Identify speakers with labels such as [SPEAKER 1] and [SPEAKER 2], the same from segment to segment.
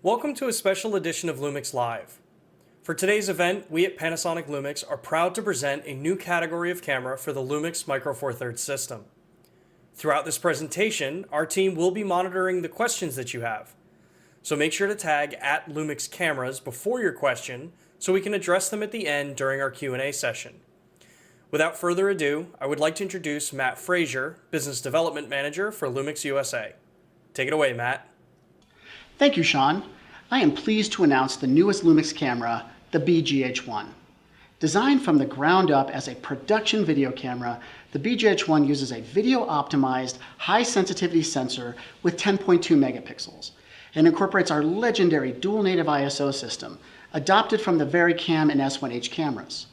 [SPEAKER 1] Welcome to a special edition of LUMIX Live. For today's event, we at Panasonic LUMIX are proud to present a new category of camera for the LUMIX Micro Four Thirds system. Throughout this presentation, our team will be monitoring the questions that you have. So make sure to tag at LUMIX Cameras before your question so we can address them at the end during our Q&A session. Without further ado, I would like to introduce Matt Frazer, Business Development Manager for LUMIX USA. Take it away, Matt.
[SPEAKER 2] Thank you, Sean. I am pleased to announce the newest LUMIX camera, the BGH1. Designed from the ground up as a production video camera, the BGH1 uses a video-optimized, high-sensitivity sensor with 10.2 megapixels and incorporates our legendary dual-native ISO system, adopted from the VariCam and S1H cameras.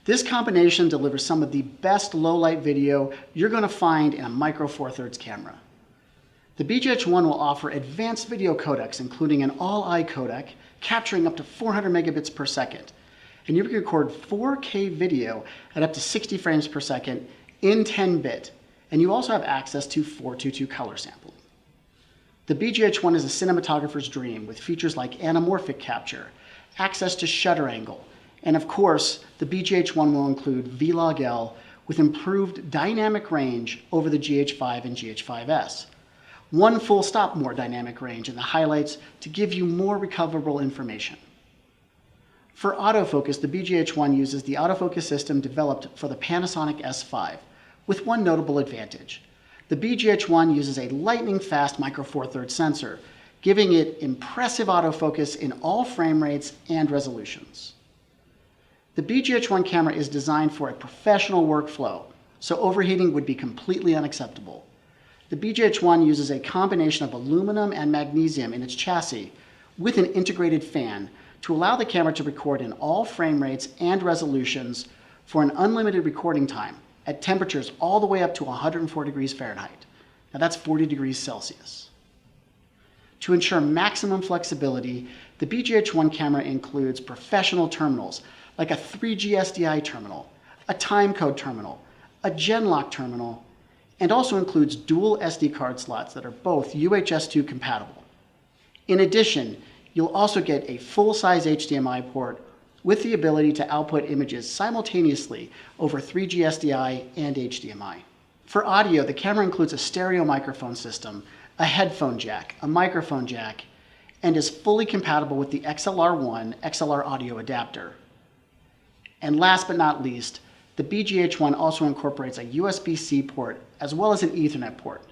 [SPEAKER 2] This combination delivers some of the best low-light video you're going to find in a Micro Four Thirds camera. The BGH1 will offer advanced video codecs, including an all-eye codec, capturing up to 400 megabits per second. And you can record 4K video at up to 60 frames per second in 10-bit. And you also have access to 422 color sampling. The BGH1 is a cinematographer's dream with features like anamorphic capture, access to shutter angle, and of course, the BGH1 will include V-Log-L with improved dynamic range over the GH5 and GH5S. One full stop more dynamic range in the highlights to give you more recoverable information. For autofocus, the BGH1 uses the autofocus system developed for the Panasonic S5, with one notable advantage. The BGH1 uses a lightning-fast Micro Four Thirds sensor, giving it impressive autofocus in all frame rates and resolutions. The BGH1 camera is designed for a professional workflow, so overheating would be completely unacceptable. The BGH1 uses a combination of aluminum and magnesium in its chassis with an integrated fan to allow the camera to record in all frame rates and resolutions for an unlimited recording time at temperatures all the way up to 104 degrees Fahrenheit. Now that's 40 degrees Celsius. To ensure maximum flexibility, the BGH1 camera includes professional terminals like a 3G SDI terminal, a timecode terminal, a Genlock terminal, and also includes dual SD card slots that are both UHS-2 compatible. In addition, you'll also get a full-size HDMI port with the ability to output images simultaneously over 3G SDI and HDMI. For audio, the camera includes a stereo microphone system, a headphone jack, a microphone jack, and is fully compatible with the XLR1 XLR audio adapter. And last but not least, the BGH1 also incorporates a USB-C port as well as an Ethernet port.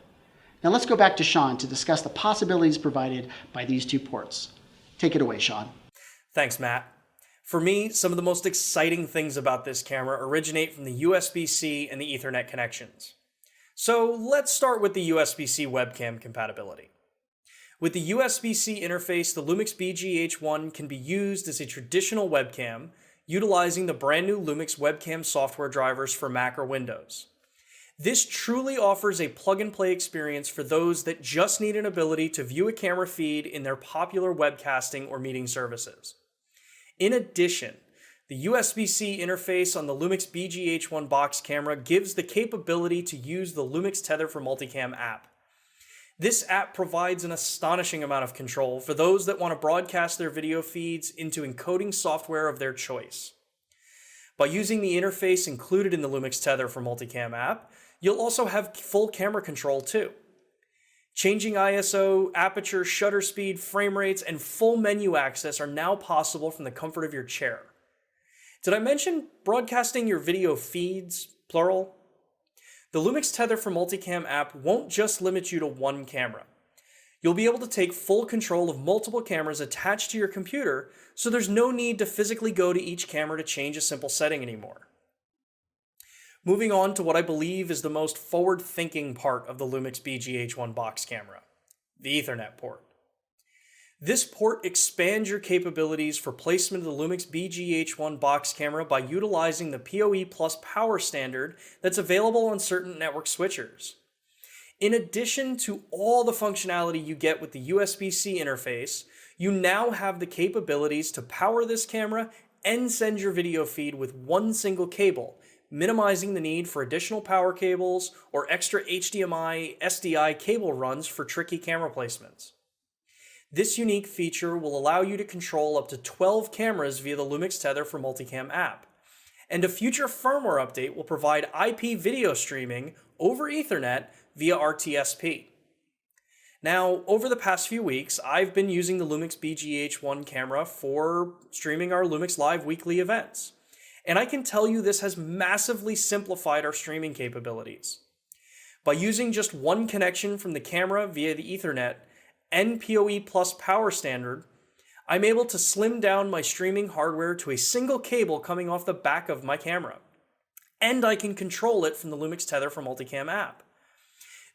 [SPEAKER 2] Now let's go back to Sean to discuss the possibilities provided by these two ports. Take it away, Sean.
[SPEAKER 1] Thanks, Matt. For me, some of the most exciting things about this camera originate from the USB-C and the Ethernet connections. So let's start with the USB-C webcam compatibility. With the USB-C interface, the LUMIX BGH1 can be used as a traditional webcam, utilizing the brand new LUMIX webcam software drivers for Mac or Windows. This truly offers a plug-and-play experience for those that just need an ability to view a camera feed in their popular webcasting or meeting services. In addition, the USB-C interface on the LUMIX BGH1 Box Camera gives the capability to use the LUMIX Tether for Multicam app. This app provides an astonishing amount of control for those that want to broadcast their video feeds into encoding software of their choice. By using the interface included in the LUMIX Tether for Multicam app, you'll also have full camera control too. Changing ISO, aperture, shutter speed, frame rates, and full menu access are now possible from the comfort of your chair. Did I mention broadcasting your video feeds, plural? The LUMIX Tether for Multicam app won't just limit you to one camera. You'll be able to take full control of multiple cameras attached to your computer, so there's no need to physically go to each camera to change a simple setting anymore. Moving on to what I believe is the most forward-thinking part of the LUMIX BGH1 Box Camera, the Ethernet port. This port expands your capabilities for placement of the LUMIX BGH1 Box Camera by utilizing the PoE Plus power standard that's available on certain network switchers. In addition to all the functionality you get with the USB-C interface, you now have the capabilities to power this camera and send your video feed with one single cable, minimizing the need for additional power cables or extra HDMI, SDI cable runs for tricky camera placements. This unique feature will allow you to control up to 12 cameras via the LUMIX Tether for Multicam app. And a future firmware update will provide IP video streaming over Ethernet via RTSP. Now, over the past few weeks, I've been using the LUMIX BGH1 camera for streaming our LUMIX Live weekly events. And I can tell you this has massively simplified our streaming capabilities. By using just one connection from the camera via the Ethernet and PoE Plus power standard, I'm able to slim down my streaming hardware to a single cable coming off the back of my camera. And I can control it from the LUMIX Tether for Multicam app.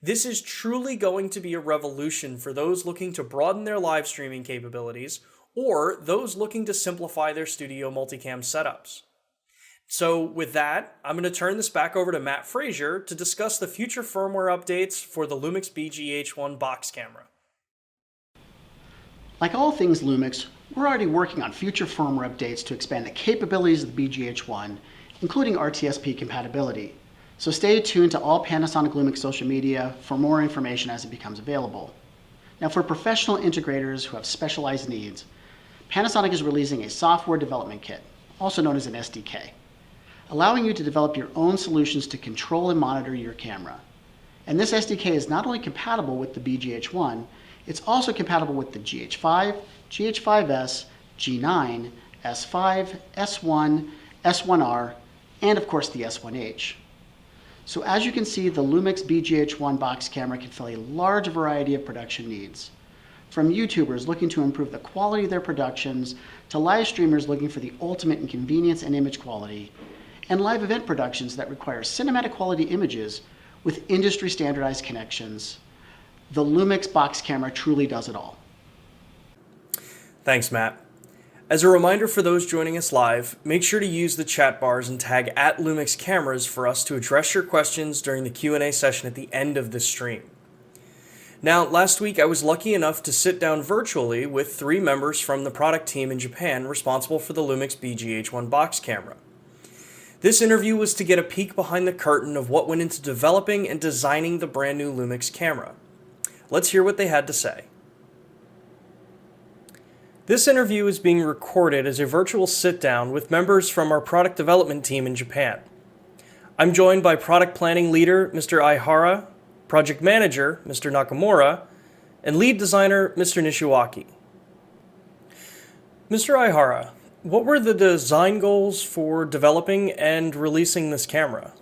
[SPEAKER 1] This is truly going to be a revolution for those looking to broaden their live streaming capabilities or those looking to simplify their studio multicam setups. So with that, I'm going to turn this back over to Matt Frazer to discuss the future firmware updates for the LUMIX BGH1 Box Camera.
[SPEAKER 2] Like all things Lumix, we're already working on future firmware updates to expand the capabilities of the BGH1, including RTSP compatibility. So stay tuned to all Panasonic Lumix social media for more information as it becomes available. Now for professional integrators who have specialized needs, Panasonic is releasing a software development kit, also known as an SDK, allowing you to develop your own solutions to control and monitor your camera. And this SDK is not only compatible with the BGH1, it's also compatible with the GH5, GH5S, G9, S5, S1, S1R, and of course the S1H. So as you can see, the LUMIX BGH1 box camera can fill a large variety of production needs. From YouTubers looking to improve the quality of their productions, to live streamers looking for the ultimate in convenience and image quality, and live event productions that require cinematic quality images with industry standardized connections, the LUMIX box camera truly does it all.
[SPEAKER 1] Thanks, Matt. As a reminder for those joining us live, make sure to use the chat bars and tag @LUMIX Cameras for us to address your questions during the Q&A session at the end of this stream. Now, last week I was lucky enough to sit down virtually with 3 members from the product team in Japan responsible for the LUMIX BGH1 box camera. This interview was to get a peek behind the curtain of what went into developing and designing the brand new LUMIX camera. Let's hear what they had to say. This interview is being recorded as a virtual sit-down with members from our product development team in Japan. I'm joined by product planning leader, Mr. Aihara, project manager, Mr. Nakamura, and lead designer, Mr. Nishiwaki. Mr. Aihara, what were the design goals for developing and releasing this camera?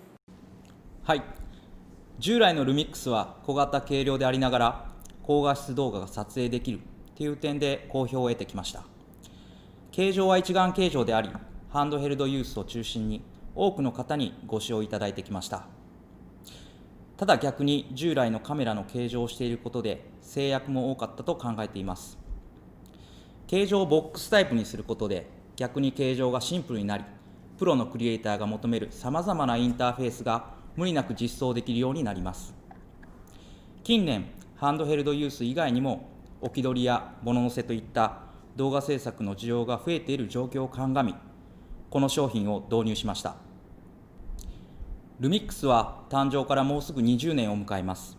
[SPEAKER 3] はい。従来の LUMIX は小型軽量でありながら高画質動画が撮影できるという点で好評を得てきました。形状は一眼形状であり、ハンドヘルドユースを中心に多くの方にご使用いただいてきました。ただ逆に従来のカメラの形状をしていることで制約も多かったと考えています。形状をボックスタイプにすることで逆に形状がシンプルになり、プロのクリエイターが求めるさまざまなインターフェースが無理なく実装できるようになります。近年、ハンドヘルドユース以外にも置き取りや物乗せといった動画制作の需要が増えている状況を鑑み、この商品を導入しました。LUMIX は誕生からもうすぐ20年を迎えます。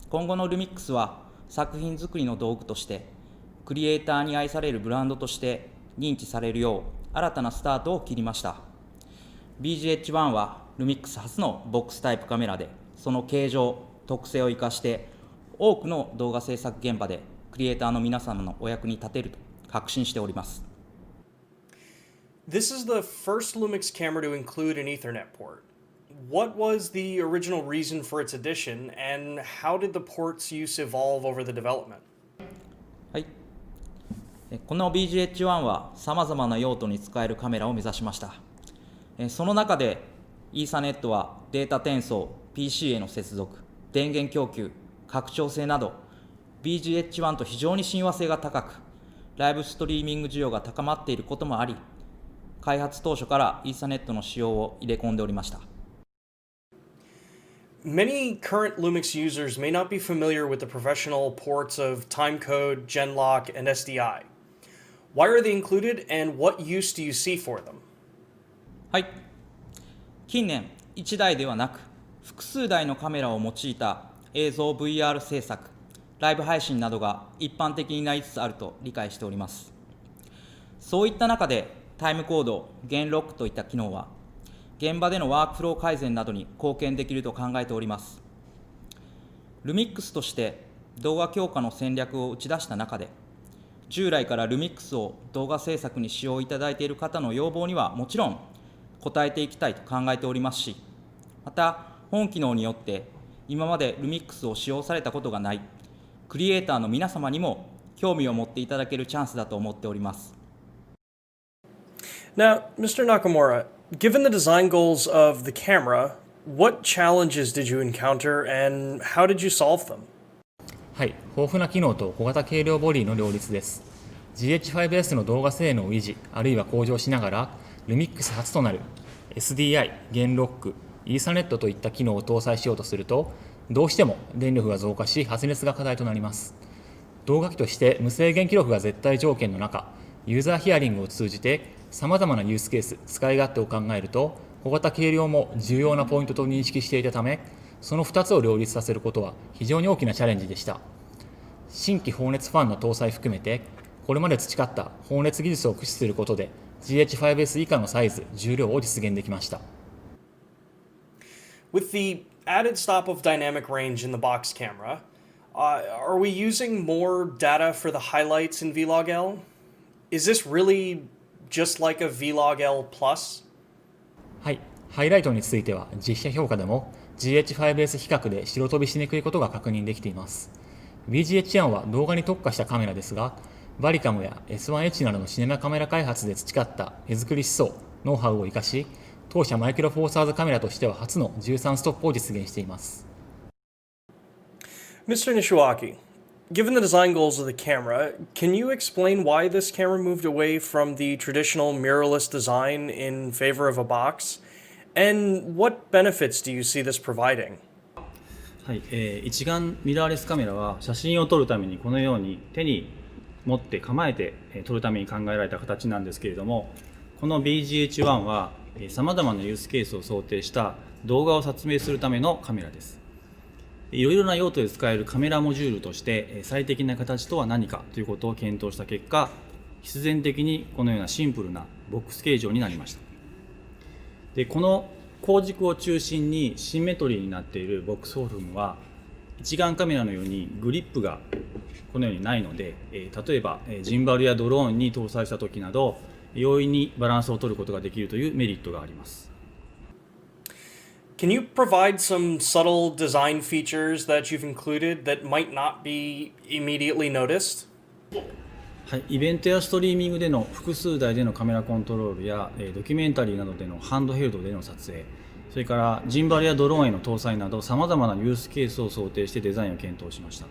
[SPEAKER 3] 今後の LUMIX は作品作りの道具として、クリエイターに愛されるブランドとして認知されるよう新たなスタートを切りました。BGH1 は LUMIX 初のボックスタイプカメラで、その形状、特性を生かして多くの動画制作現場でクリエイターの皆様のお役に立てると確信しております。
[SPEAKER 1] This is the first LUMIX camera to include an Ethernet port. What was the original reason for its addition, and how did the port's use evolve over the development?
[SPEAKER 3] はい。この BGH1 はさまざまな用途に使えるカメラを目指しました。その中でイーサネットはデータ転送、PC への接続、電源供給、拡張性など BGH1 と非常に親和性が高く、ライブストリーミング需要が高まっていることもあり、開発当初からイーサネットの使用を入れ込んでおりました。
[SPEAKER 1] Many current LUMIX users may not be familiar with the professional ports of timecode, Genlock, and SDI. Why are they included, and what use do you see for them?
[SPEAKER 3] はい。近年、1台ではなく、複数台のカメラを用いた映像 VR 制作、ライブ配信などが一般的になりつつあると理解しております。そういった中でタイムコード、ゲンロックといった機能は現場でのワークフロー改善などに貢献できると考えております。LUMIX として動画強化の戦略を打ち出した中で、従来から LUMIX を動画制作に使用いただいている方の要望にはもちろん応えていきたいと考えておりますし、また本機能によって今まで LUMIX を使用されたことがないクリエイターの皆様にも興味を持っていただけるチャンスだと思っております。
[SPEAKER 1] Now, Mr. Nakamura, given the design goals of the camera, what challenges did you encounter and how did you solve them?
[SPEAKER 4] はい、豊富な機能と小型軽量ボディの両立です。GH5S の動画性能を維持、あるいは向上しながら、LUMIX 初となる SDI、ゲンロック、イーサネットといった機能を搭載しようとすると、どうしても電力が増加し、発熱が課題となります。動画機として無制限記録が絶対条件の中、ユーザーヒアリングを通じて、さまざまなユースケース、使い勝手を考えると、小型軽量も重要なポイントと認識していたため、その2つを両立させることは非常に大きなチャレンジでした。新規放熱ファンの搭載含めて、これまで培った放熱技術を駆使することで、GH5S 以下のサイズ、重量を実現できました。
[SPEAKER 1] With the added stop of dynamic range in the box camera, are we using more data for the highlights in Vlog-L? Is this really just like a Vlog-L Plus?
[SPEAKER 4] はい、ハイライトについては実写評価でも GH5S 比較で白飛びしにくいことが確認できています。BGH1 は動画に特化したカメラですが、バリカムや S1H などのシネマカメラ開発で培った手作り思想、ノウハウを生かし、当社マイクロフォーサーズカメラとしては初の13ストップを実現しています。
[SPEAKER 1] Mr. Nishiwaki, given the design goals of the camera, can you explain why this camera moved away from the traditional mirrorless design in favor of a box? And what benefits do you see this providing?
[SPEAKER 5] はい、一眼ミラーレスカメラは写真を撮るためにこのように手に持って構えて撮るために考えられた形なんですけれども、この BGH1 はさまざまなユースケースを想定した動画を撮影するためのカメラです。いろいろな用途で使えるカメラモジュールとして最適な形とは何かということを検討した結果、必然的にこのようなシンプルなボックス形状になりました。で、この光軸を中心にシンメトリーになっているボックスフォルムは一眼カメラのようにグリップがこのようにないので、例えばジンバルやドローンに搭載した時など容易にバランスを取ることができるというメリットがあります。
[SPEAKER 1] Can you provide some subtle design features that you've included that might not be immediately noticed?
[SPEAKER 5] はい、イベントやストリーミングでの複数台でのカメラコントロールやドキュメンタリーなどでのハンドヘルドでの撮影、それからジンバルやドローンへの搭載などさまざまなユースケースを想定してデザインを検討しました。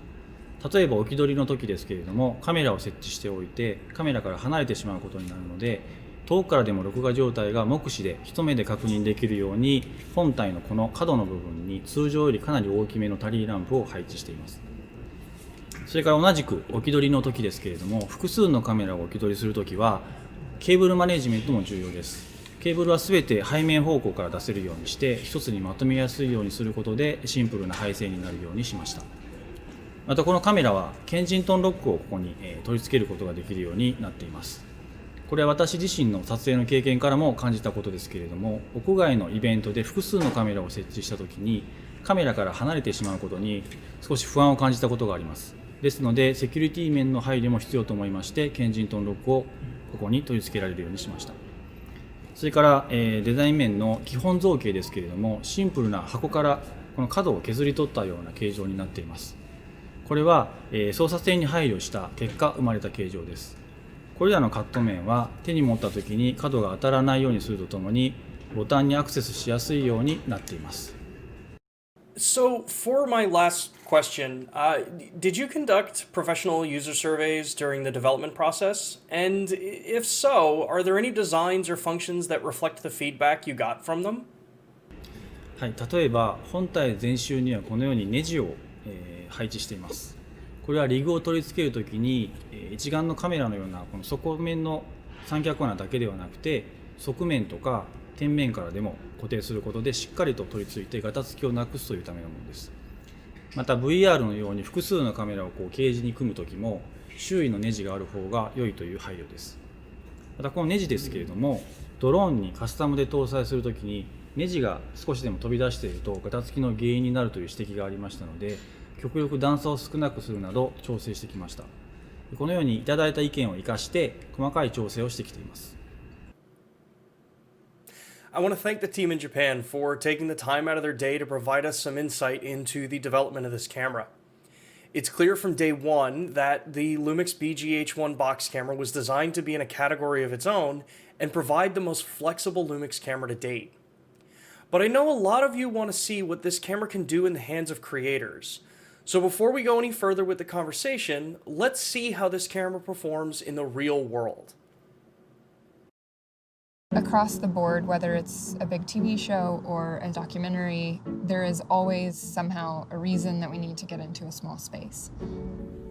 [SPEAKER 5] 例えば置き撮りの時ですけれども、カメラを設置しておいてカメラから離れてしまうことになるので、遠くからでも録画状態が目視で一目で確認できるように本体のこの角の部分に通常よりかなり大きめのタリーランプを配置しています。それから同じく置き撮りの時ですけれども、複数のカメラを置き撮りするときはケーブルマネジメントも重要です。ケーブルはすべて背面方向から出せるようにして一つにまとめやすいようにすることでシンプルな配線になるようにしました。またこのカメラはケンジントンロックをここに取り付けることができるようになっています。これは私自身の撮影の経験からも感じたことですけれども、屋外のイベントで複数のカメラを設置したときにカメラから離れてしまうことに少し不安を感じたことがあります。ですのでセキュリティ面の配慮も必要と思いまして、ケンジントンロックをここに取り付けられるようにしました。それから、デザイン面の基本造形ですけれども、シンプルな箱からこの角を削り取ったような形状になっています。これは、操作性に配慮した結果生まれた形状です。これらのカット面は手に持った時に角が当たらないようにするとともにボタンにアクセスしやすいようになっています。
[SPEAKER 1] So, for my last question, did you conduct professional user surveys during the development process? And if so, are there any designs or functions that reflect the feedback you got from them?
[SPEAKER 5] はい、例えば本体全周にはこのようにネジを、配置しています。これはリグを取り付けるときに一眼のカメラのようなこの側面の三脚穴だけではなくて、側面とか天面からでも固定することでしっかりと取り付いてガタつきをなくすというためのものです。また VR のように複数のカメラをケージに組むときも周囲のネジがある方が良いという配慮です。またこのネジですけれども、ドローンにカスタムで搭載するときにネジが少しでも飛び出しているとガタつきの原因になるという指摘がありましたので、極力段差を少なくするなど調整してきました。このようにいただいた意見を生かして細かい調整をしてきています。
[SPEAKER 1] I want to thank the team in Japan for taking the time out of their day to provide us some insight into the development of this camera. It's clear from day one that the LUMIX BGH1 Box Camera was designed to be in a category of its own and provide the most flexible LUMIX camera to date. But I know a lot of you want to see what this camera can do in the hands of creators. So before we go any further with the conversation, let's see how this camera performs in the real world.
[SPEAKER 6] Across the board, whether it's a big TV show or a documentary, there is always somehow a reason that we need to get into a small space.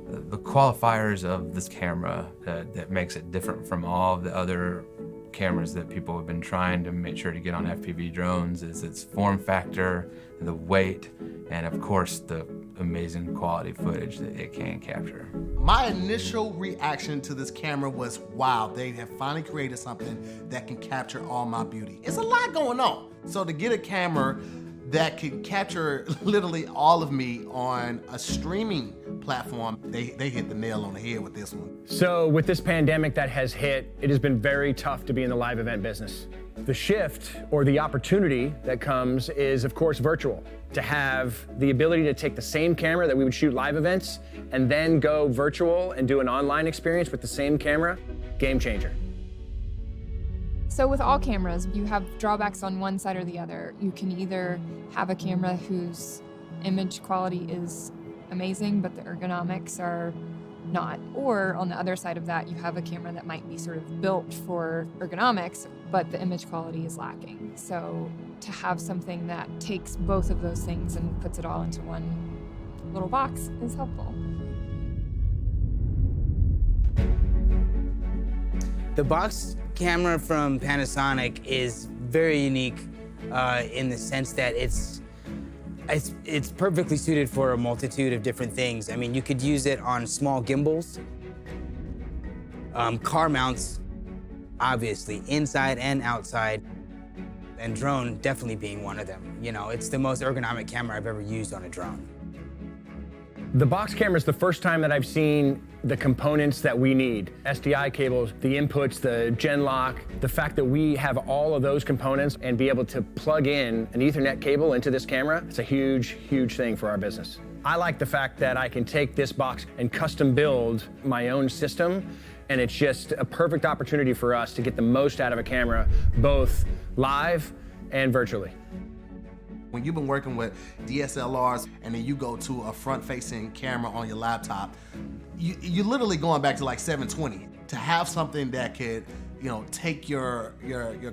[SPEAKER 7] The qualifiers of this camera that makes it different from all of the other cameras that people have been trying to make sure to get on FPV drones is its form factor, the weight, and of course the amazing quality footage that it can capture.
[SPEAKER 8] My initial reaction to this camera was, wow, they have finally created something that can capture all my beauty. It's a lot going on. So to get a camera that can capture literally all of me on a streaming platform, they hit the nail on the head with this one.
[SPEAKER 9] So with this pandemic that has hit, it has been very tough to be in the live event business. The shift or the opportunity that comes is, of course, virtual. To have the ability to take the same camera that we would shoot live events and then go virtual and do an online experience with the same camera, game changer.
[SPEAKER 6] So with all cameras, you have drawbacks on one side or the other. You can either have a camera whose image quality is amazing, but the ergonomics are not. Or on the other side of that, you have a camera that might be sort of built for ergonomics, but the image quality is lacking. So to have something that takes both of those things and puts it all into one little box is helpful.
[SPEAKER 10] The box camera from Panasonic is very unique in the sense that it's perfectly suited for a multitude of different things. I mean, you could use it on small gimbals, car mounts, obviously, inside and outside, and drone definitely being one of them. You know, it's the most ergonomic camera I've ever used on a drone.
[SPEAKER 9] The box camera is the first time that I've seen the components that we need. SDI cables, the inputs, the gen lock, the fact that we have all of those components and be able to plug in an Ethernet cable into this camera, it's a huge, huge thing for our business. I like the fact that I can take this box and custom build my own system, and it's just a perfect opportunity for us to get the most out of a camera, both live and virtually.
[SPEAKER 8] When you've been working with DSLRs and then you go to a front-facing camera on your laptop, you're literally going back to like 720. To have something that could, you know, take your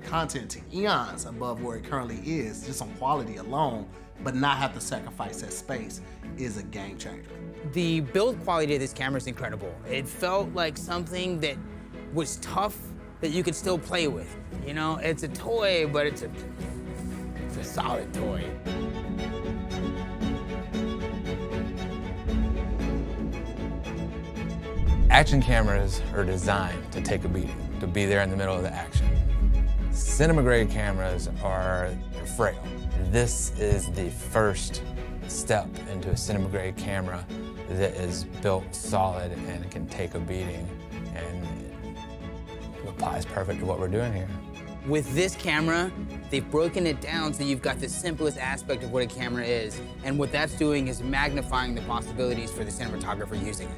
[SPEAKER 8] content to eons above where it currently is, just on quality alone, but not have to sacrifice that space, is a game changer.
[SPEAKER 10] The build quality of this camera is incredible. It felt like something that was tough that you could still play with. You know, it's a toy, but it's a solid toy.
[SPEAKER 7] Action cameras are designed to take a beating, to be there in the middle of the action. Cinema grade cameras are frail. This is the first step into a cinema grade camera that is built solid and can take a beating, and it applies perfect to what we're doing here.
[SPEAKER 10] With this camera, they've broken it down so you've got the simplest aspect of what a camera is, and what that's doing is magnifying the possibilities for the cinematographer using it.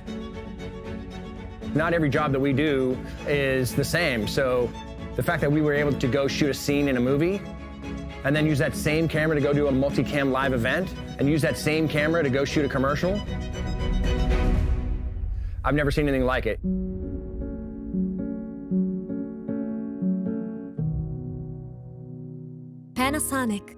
[SPEAKER 9] Not every job that we do is the same, so the fact that we were able to go shoot a scene in a movie and then use that same camera to go do a multicam live event and use that same camera to go shoot a commercial, I've never seen anything like it.
[SPEAKER 11] Panasonic.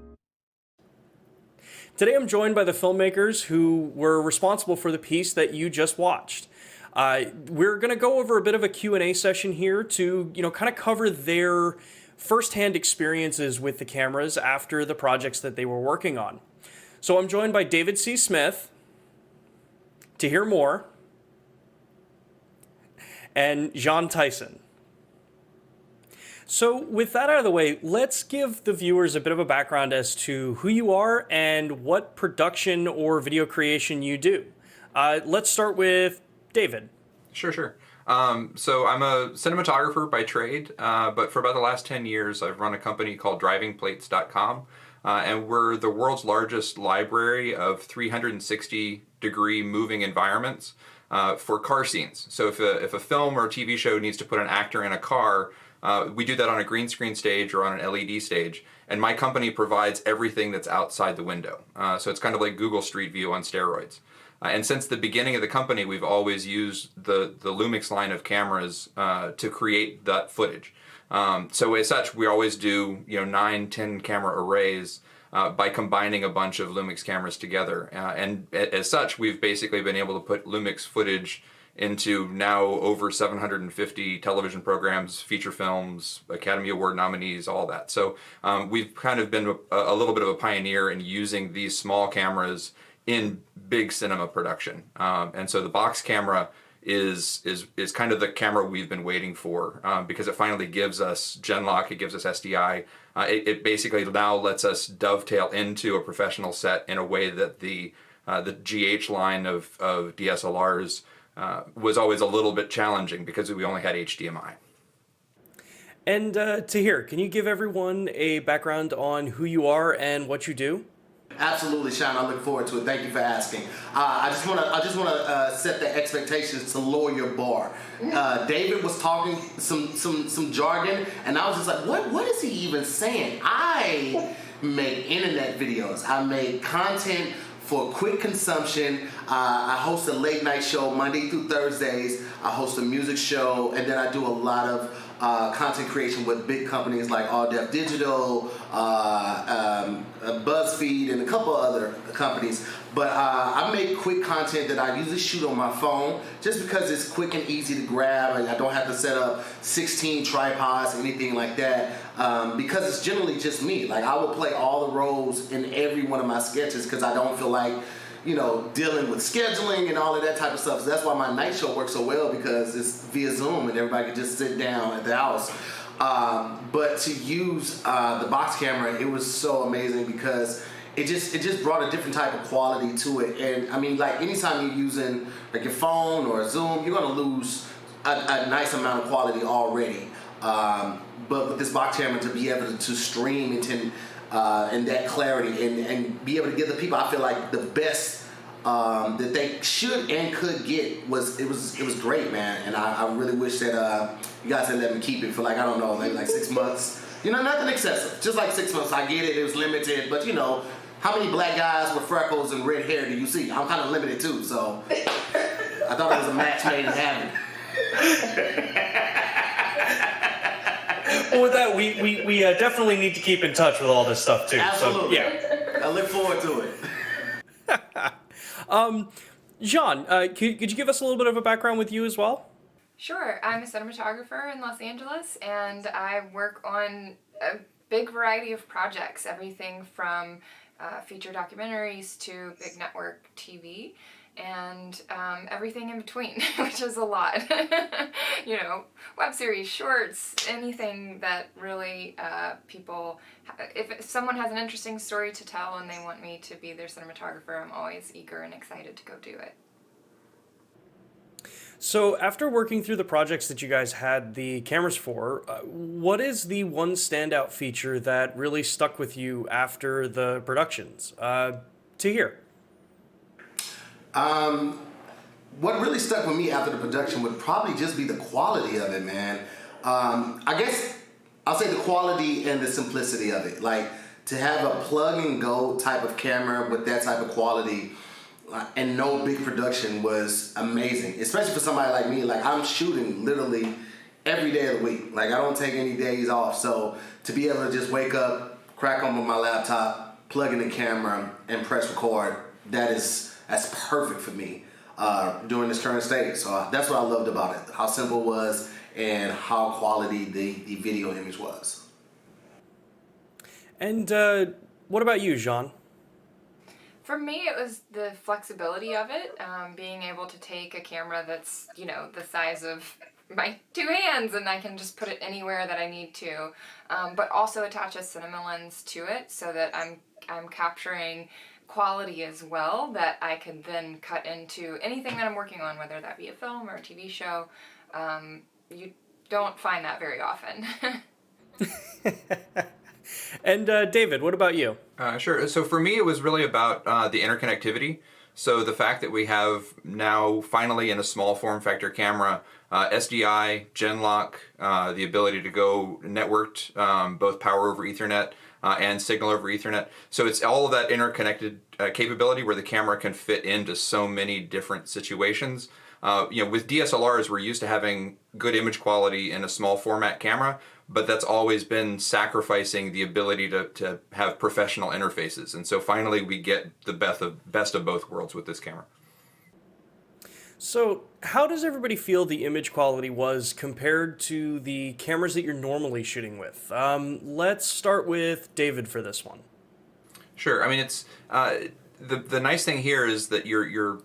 [SPEAKER 1] Today I'm joined by the filmmakers who were responsible for the piece that you just watched. We're going to go over a bit of a Q&A session here to, kind of cover their firsthand experiences with the cameras after the projects that they were working on. So I'm joined by David C. Smith. To hear more, and Jean Tyson. So with that out of the way, let's give the viewers a bit of a background as to who you are and what production or video creation you do. Let's start with David.
[SPEAKER 11] Sure. So I'm a cinematographer by trade, but for about the last 10 years, I've run a company called drivingplates.com, and we're the world's largest library of 360-degree moving environments for car scenes. So if a film or a TV show needs to put an actor in a car, we do that on a green screen stage or on an LED stage, and my company provides everything that's outside the window. So it's kind of like Google Street View on steroids. And since the beginning of the company, we've always used the LUMIX line of cameras to create that footage. So as such, we always do 9, 10 camera arrays by combining a bunch of LUMIX cameras together. And as such, we've basically been able to put LUMIX footage into now over 750 television programs, feature films, Academy Award nominees, all that. So we've kind of been a little bit of a pioneer in using these small cameras in big cinema production. And so the box camera is kind of the camera we've been waiting for, because it finally gives us Genlock, it gives us SDI. It basically now lets us dovetail into a professional set in a way that the GH line of DSLRs was always a little bit challenging because we only had HDMI.
[SPEAKER 1] And Tahir, can you give everyone a background on who you are and what you do?
[SPEAKER 8] Absolutely, Sean. I look forward to it. Thank you for asking. I just want to set the expectations to lower your bar. David was talking some jargon, and I was just like, what is he even saying? I make internet videos. I make content for quick consumption. I host a late night show Monday through Thursdays. I host a music show, and then I do a lot of content creation with big companies like All Def Digital, BuzzFeed, and a couple other companies. But I make quick content that I usually shoot on my phone just because it's quick and easy to grab, and I don't have to set up 16 tripods, anything like that, because it's generally just me. Like, I will play all the roles in every one of my sketches because I don't feel like dealing with scheduling and all of that type of stuff. So that's why my night show works so well, because it's via Zoom and everybody can just sit down at the house. But to use the box camera, it was so amazing because it just brought a different type of quality to it. And I mean, like, anytime you're using like your phone or Zoom, you're gonna lose a nice amount of quality already. But with this box camera, to be able to stream into and that clarity and be able to give the people, I feel like, the best that they should and could get was great, man. And I really wish that you guys had let me keep it for like, I don't know, maybe like 6 months. Nothing excessive, just like 6 months. I get it, it was limited, but how many black guys with freckles and red hair do you see? I'm kind of limited too, so I thought it was a match made in heaven.
[SPEAKER 1] Well, with that, we definitely need to keep in touch with all this stuff too.
[SPEAKER 8] Absolutely.
[SPEAKER 1] So, yeah.
[SPEAKER 8] I look forward to it.
[SPEAKER 1] Jean, could you give us a little bit of a background with you as well?
[SPEAKER 6] Sure. I'm a cinematographer in Los Angeles, and I work on a big variety of projects, everything from feature documentaries to big network TV, and everything in between, which is a lot. Web series, shorts, anything that really people, if someone has an interesting story to tell and they want me to be their cinematographer, I'm always eager and excited to go do it.
[SPEAKER 1] So after working through the projects that you guys had the cameras for, what is the one standout feature that really stuck with you after the productions? To hear.
[SPEAKER 8] What really stuck with me after the production would probably just be the quality of it, man. I guess I'll say the quality and the simplicity of it. Like, to have a plug and go type of camera with that type of quality and no big production was amazing, especially for somebody like me. Like, I'm shooting literally every day of the week. Like, I don't take any days off. So to be able to just wake up, crack on with my laptop, plug in the camera, and press record, that's perfect for me during this current stage. So that's what I loved about it, how simple it was and how quality the video image was.
[SPEAKER 1] And what about you, Jean?
[SPEAKER 6] For me, it was the flexibility of it, being able to take a camera that's, the size of my two hands and I can just put it anywhere that I need to, but also attach a cinema lens to it so that I'm capturing quality as well that I can then cut into anything that I'm working on, whether that be a film or a TV show. You don't find that very often.
[SPEAKER 1] And David, what about you?
[SPEAKER 11] Sure. So for me, it was really about the interconnectivity. So the fact that we have now finally in a small form factor camera, SDI, Genlock, the ability to go networked, both power over Ethernet and signal over Ethernet. So it's all of that interconnected capability where the camera can fit into so many different situations. With DSLRs, we're used to having good image quality in a small format camera, but that's always been sacrificing the ability to have professional interfaces. And so finally we get the best of both worlds with this camera.
[SPEAKER 1] So how does everybody feel the image quality was compared to the cameras that you're normally shooting with? Let's start with David for this one.
[SPEAKER 11] Sure. I mean, it's the nice thing here is that you're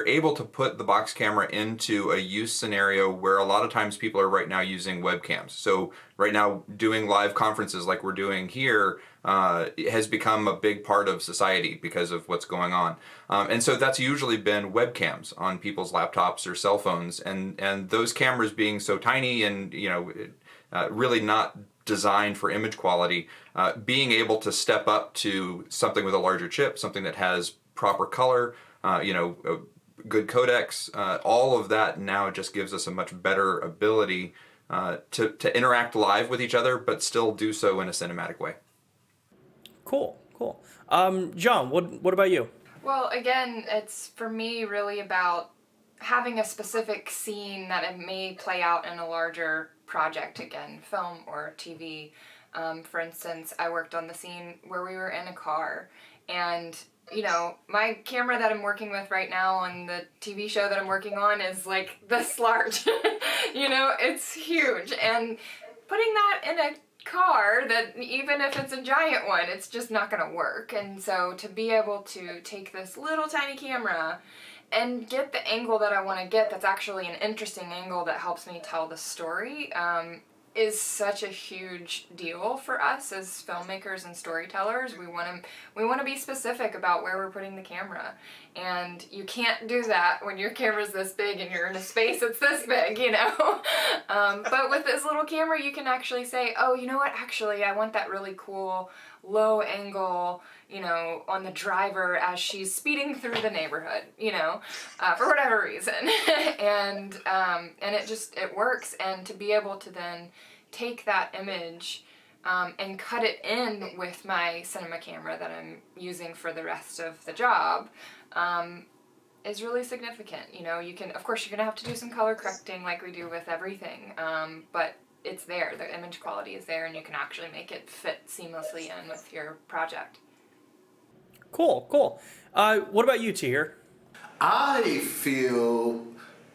[SPEAKER 11] able to put the box camera into a use scenario where a lot of times people are right now using webcams. So right now doing live conferences like we're doing here has become a big part of society because of what's going on. And so that's usually been webcams on people's laptops or cell phones, and those cameras being so tiny and really not designed for image quality, being able to step up to something with a larger chip, something that has proper color, good codecs, all of that now just gives us a much better ability to interact live with each other, but still do so in a cinematic way.
[SPEAKER 1] Cool. John, what about you?
[SPEAKER 6] Well, again, it's for me really about having a specific scene that it may play out in a larger project, again, film or TV. For instance, I worked on the scene where we were in a car, and my camera that I'm working with right now on the TV show that I'm working on is like this large. It's huge. And putting that in a car, that even if it's a giant one, it's just not going to work. And so to be able to take this little tiny camera and get the angle that I want to get that's actually an interesting angle that helps me tell the story is such a huge deal for us as filmmakers and storytellers. We want to be specific about where we're putting the camera, and you can't do that when your camera's this big and you're in a space that's this big, but with this little camera you can actually say, oh, you know what, actually I want that really cool low angle, on the driver as she's speeding through the neighborhood, for whatever reason. and it works. And to be able to then take that image and cut it in with my cinema camera that I'm using for the rest of the job is really significant. You can, of course, you're gonna have to do some color correcting like we do with everything, but it's there. The image quality is there, and you can actually make it fit seamlessly in with your project.
[SPEAKER 1] Cool. What about you, Tahir?
[SPEAKER 8] I feel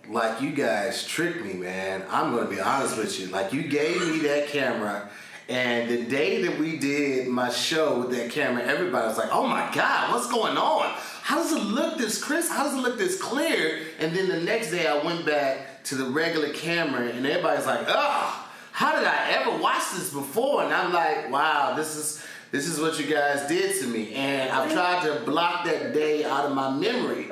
[SPEAKER 8] like you guys tricked me, man. I'm going to be honest with you. Like, you gave me that camera, and the day that we did my show with that camera, everybody was like, oh my God, what's going on? How does it look this crisp? How does it look this clear? And then the next day I went back to the regular camera, and everybody's like, ugh, how did I ever watch this before? And I'm like, wow, this is what you guys did to me. And I've tried to block that day out of my memory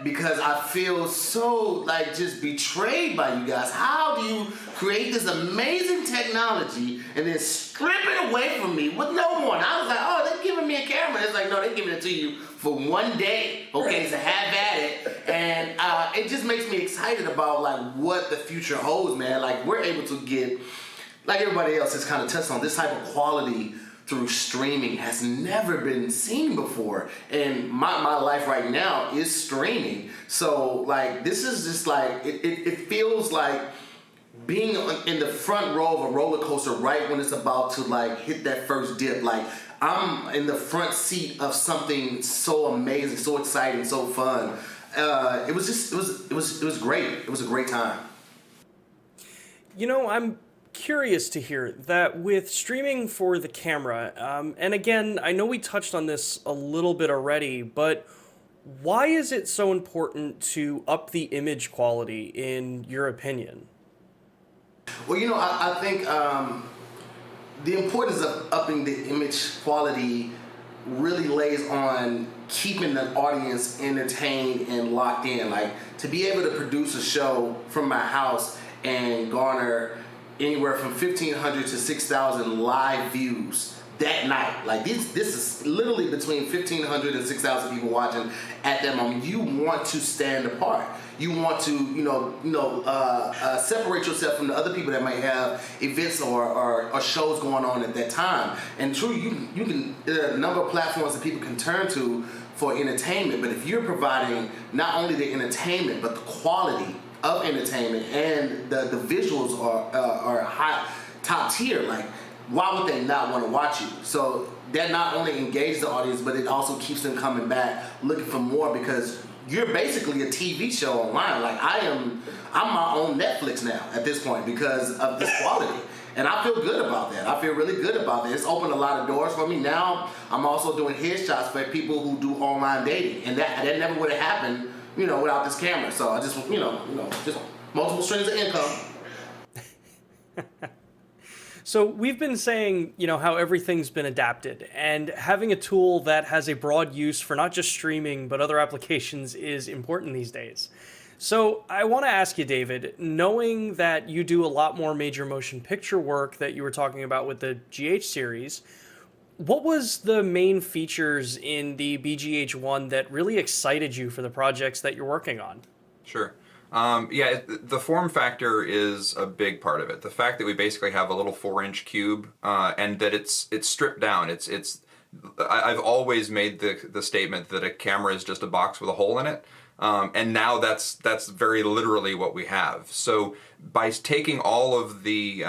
[SPEAKER 8] because I feel so just betrayed by you guys. How do you create this amazing technology and then strip it away from me with no more? And I was like, oh, they're giving me a camera. It's like, no, they're giving it to you for one day, okay, so have at it. And it just makes me excited about what the future holds, man. We're able to get, like everybody else has kind of touched on, this type of quality through streaming has never been seen before. And my life right now is streaming. So this is just it feels like being in the front row of a roller coaster right when it's about to hit that first dip. I'm in the front seat of something so amazing, so exciting, so fun. It was great. It was a great time.
[SPEAKER 1] I'm curious to hear that with streaming for the camera, and again, I know we touched on this a little bit already, but why is it so important to up the image quality, in your opinion?
[SPEAKER 8] Well, I think the importance of upping the image quality really lays on keeping the audience entertained and locked in. Like, to be able to produce a show from my house and garner anywhere from 1,500 to 6,000 live views that night. Like, this is literally between 1,500 and 6,000 people watching at that moment. You want to stand apart. You want to, separate yourself from the other people that might have events or shows going on at that time. And true, you can. There are a number of platforms that people can turn to for entertainment. But if you're providing not only the entertainment but the quality of entertainment and the visuals are high, top tier, like, why would they not want to watch you? So that not only engages the audience, but it also keeps them coming back looking for more, because you're basically a TV show online. Like, I'm my own Netflix now at this point because of this quality. And I feel good about that. I feel really good about that. It's opened a lot of doors for me. Now I'm also doing headshots for people who do online dating. And that never would have happened, without this camera. So I just, just multiple streams of income.
[SPEAKER 1] So we've been saying, how everything's been adapted, and having a tool that has a broad use for not just streaming, but other applications is important these days. So I want to ask you, David, knowing that you do a lot more major motion picture work that you were talking about with the GH series, what was the main features in the BGH1 that really excited you for the projects that you're working on?
[SPEAKER 11] Sure. The form factor is a big part of it. The fact that we basically have a little 4-inch cube, and that it's stripped down. I've always made the statement that a camera is just a box with a hole in it, and now that's very literally what we have. So by taking all of the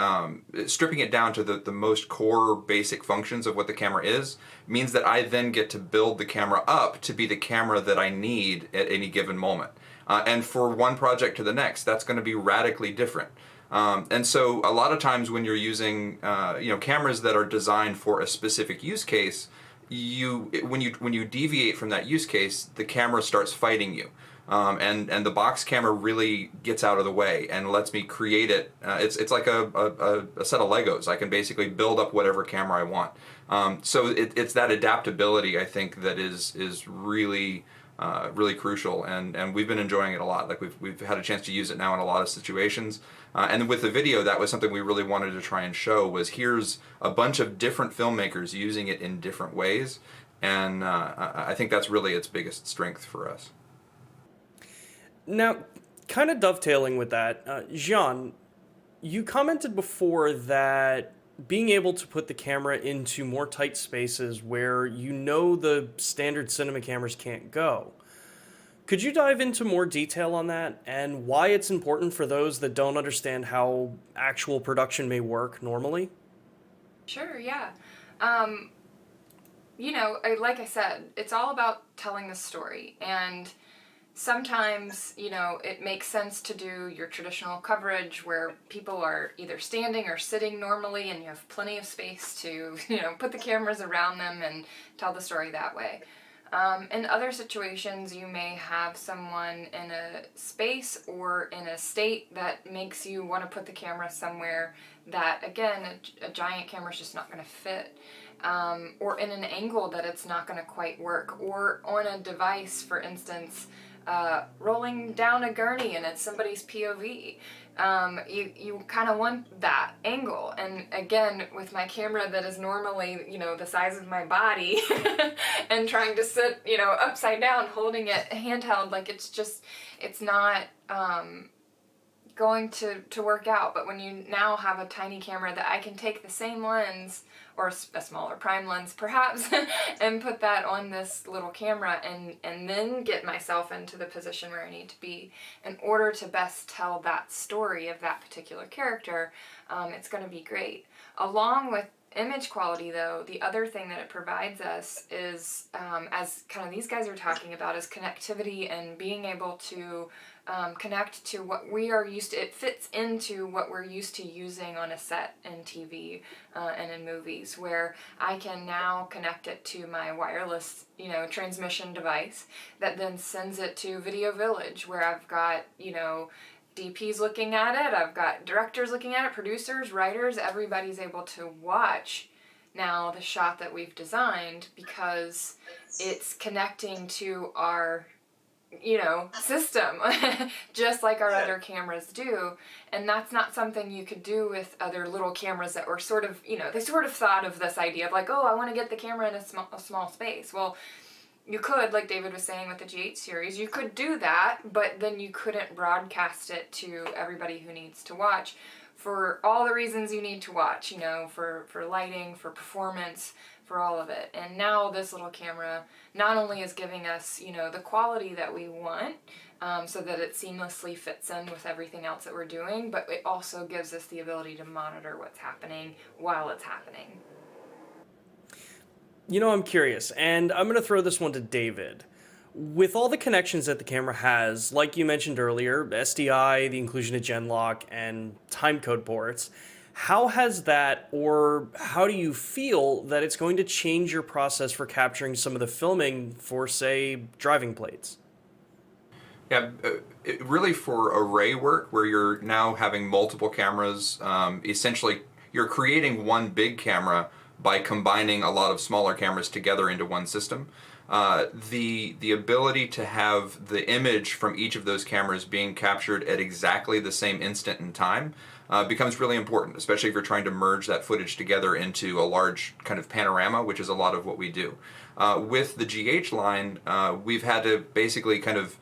[SPEAKER 11] stripping it down to the most core basic functions of what the camera is, means that I then get to build the camera up to be the camera that I need at any given moment. And for one project to the next, that's going to be radically different. And so a lot of times when you're using cameras that are designed for a specific use case, when you deviate from that use case, the camera starts fighting you. And the box camera really gets out of the way and lets me create it. It's like a set of Legos. I can basically build up whatever camera I want. So it's that adaptability, I think, that is really really crucial, and we've been enjoying it a lot. Like, we've had a chance to use it now in a lot of situations, and with the video, that was something we really wanted to try and show, was here's a bunch of different filmmakers using it in different ways, and I think that's really its biggest strength for us.
[SPEAKER 1] Now, kind of dovetailing with that, Jean, you commented before that being able to put the camera into more tight spaces where the standard cinema cameras can't go. Could you dive into more detail on that and why it's important for those that don't understand how actual production may work normally?
[SPEAKER 6] Sure, yeah. Like I said, it's all about telling the story, and sometimes, it makes sense to do your traditional coverage where people are either standing or sitting normally and you have plenty of space to, put the cameras around them and tell the story that way. In other situations, you may have someone in a space or in a state that makes you want to put the camera somewhere that, again, a giant camera is just not going to fit. Or in an angle that it's not going to quite work. Or on a device, for instance, rolling down a gurney and it's somebody's POV. You kind of want that angle. And again, with my camera that is normally, the size of my body and trying to sit, upside down, holding it handheld, like it's not going to work out. But when you now have a tiny camera that I can take the same lens, or a smaller prime lens perhaps, and put that on this little camera and then get myself into the position where I need to be in order to best tell that story of that particular character, it's going to be great. Along with image quality, though, the other thing that it provides us is, as kind of these guys are talking about, is connectivity and being able to connect to what we are used to. It fits into what we're used to using on a set in TV and in movies, where I can now connect it to my wireless, transmission device that then sends it to Video Village, where I've got, DPs looking at it, I've got directors looking at it, producers, writers, everybody's able to watch now the shot that we've designed because it's connecting to our, system, just like our other cameras do. And that's not something you could do with other little cameras that were sort of, they sort of thought of this idea of like, oh, I want to get the camera in a small space. Well, you could, like David was saying with the GH series, you could do that, but then you couldn't broadcast it to everybody who needs to watch for all the reasons you need to watch, for lighting, for performance, for all of it. And now this little camera not only is giving us, the quality that we want, so that it seamlessly fits in with everything else that we're doing, but it also gives us the ability to monitor what's happening while it's happening.
[SPEAKER 1] I'm curious, and I'm going to throw this one to David. With all the connections that the camera has, like you mentioned earlier, SDI, the inclusion of Genlock, and timecode ports, how has that, or how do you feel that it's going to change your process for capturing some of the filming for, say, driving plates?
[SPEAKER 11] Yeah, really for array work, where you're now having multiple cameras, essentially you're creating one big camera by combining a lot of smaller cameras together into one system. The ability to have the image from each of those cameras being captured at exactly the same instant in time becomes really important, especially if you're trying to merge that footage together into a large kind of panorama, which is a lot of what we do. With the GH line, we've had to basically kind of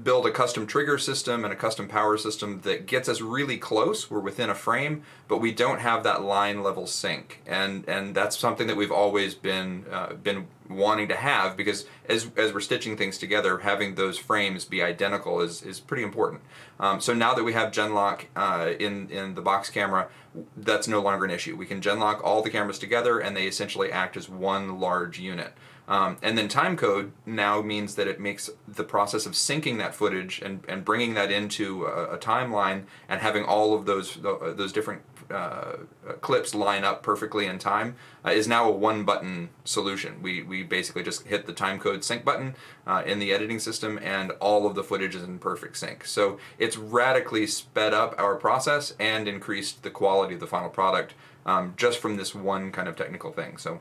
[SPEAKER 11] build a custom trigger system and a custom power system that gets us really close. We're within a frame, but we don't have that line level sync, and that's something that we've always been wanting to have, because as we're stitching things together, having those frames be identical is pretty important. So now that we have Genlock in the box camera, that's no longer an issue. We can Genlock all the cameras together, and they essentially act as one large unit. And then timecode now means that it makes the process of syncing that footage and bringing that into a timeline and having all of those different clips line up perfectly in time is now a one-button solution. We basically just hit the timecode sync button in the editing system, and all of the footage is in perfect sync. So it's radically sped up our process and increased the quality of the final product just from this one kind of technical thing. So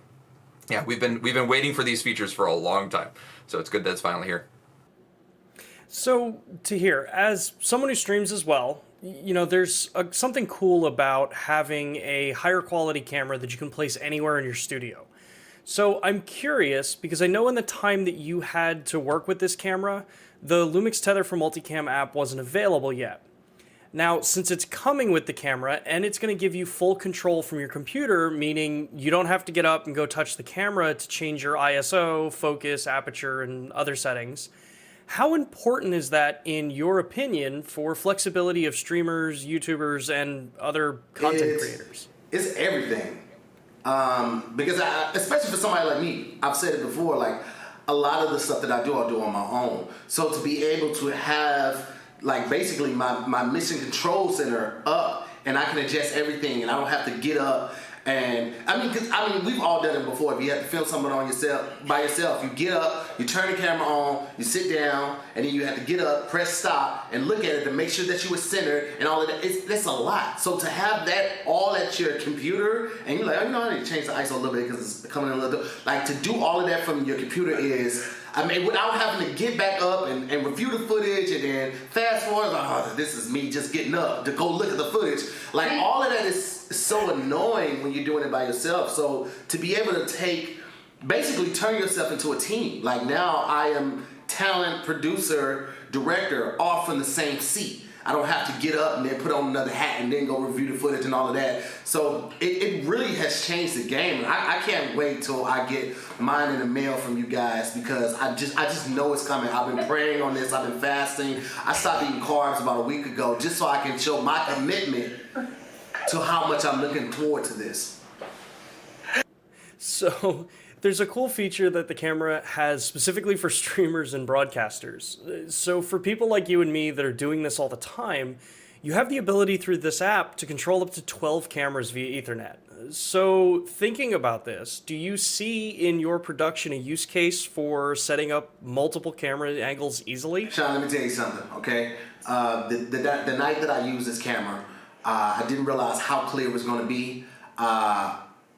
[SPEAKER 11] yeah, we've been waiting for these features for a long time, so it's good that it's finally here.
[SPEAKER 1] So, to hear, as someone who streams as well, there's something cool about having a higher quality camera that you can place anywhere in your studio. So I'm curious, because I know in the time that you had to work with this camera, the LUMIX Tether for Multicam app wasn't available yet. Now, since it's coming with the camera, and it's going to give you full control from your computer, meaning you don't have to get up and go touch the camera to change your ISO, focus, aperture, and other settings, how important is that, in your opinion, for flexibility of streamers, YouTubers, and other content creators?
[SPEAKER 8] It's everything. Because especially for somebody like me, I've said it before, like, a lot of the stuff that I do on my own. So to be able to have, like, basically my mission control center up, and I can adjust everything, and I don't have to get up. And I mean, we've all done it before. If you have to film something by yourself, you get up, you turn the camera on, you sit down, and then you have to get up, press stop, and look at it to make sure that you were centered and all of that. That's a lot. So to have that all at your computer, and you're like, oh, I need to change the ISO a little bit because it's coming in a little bit. Like, to do all of that from your computer is, I mean, without having to get back up and review the footage and then fast forward, like, this is me just getting up to go look at the footage. Like, all of that is so annoying when you're doing it by yourself. So to be able to basically turn yourself into a team. Like, now I am talent, producer, director, all from the same seat. I don't have to get up and then put on another hat and then go review the footage and all of that. So it really has changed the game. I can't wait till I get mine in the mail from you guys, because I just know it's coming. I've been praying on this. I've been fasting. I stopped eating carbs about a week ago just so I can show my commitment to how much I'm looking forward to this.
[SPEAKER 1] So there's a cool feature that the camera has specifically for streamers and broadcasters. So for people like you and me that are doing this all the time, you have the ability through this app to control up to 12 cameras via Ethernet. So thinking about this, do you see in your production a use case for setting up multiple camera angles easily?
[SPEAKER 8] Sean, let me tell you something, okay? The night that I used this camera, I didn't realize how clear it was going to be.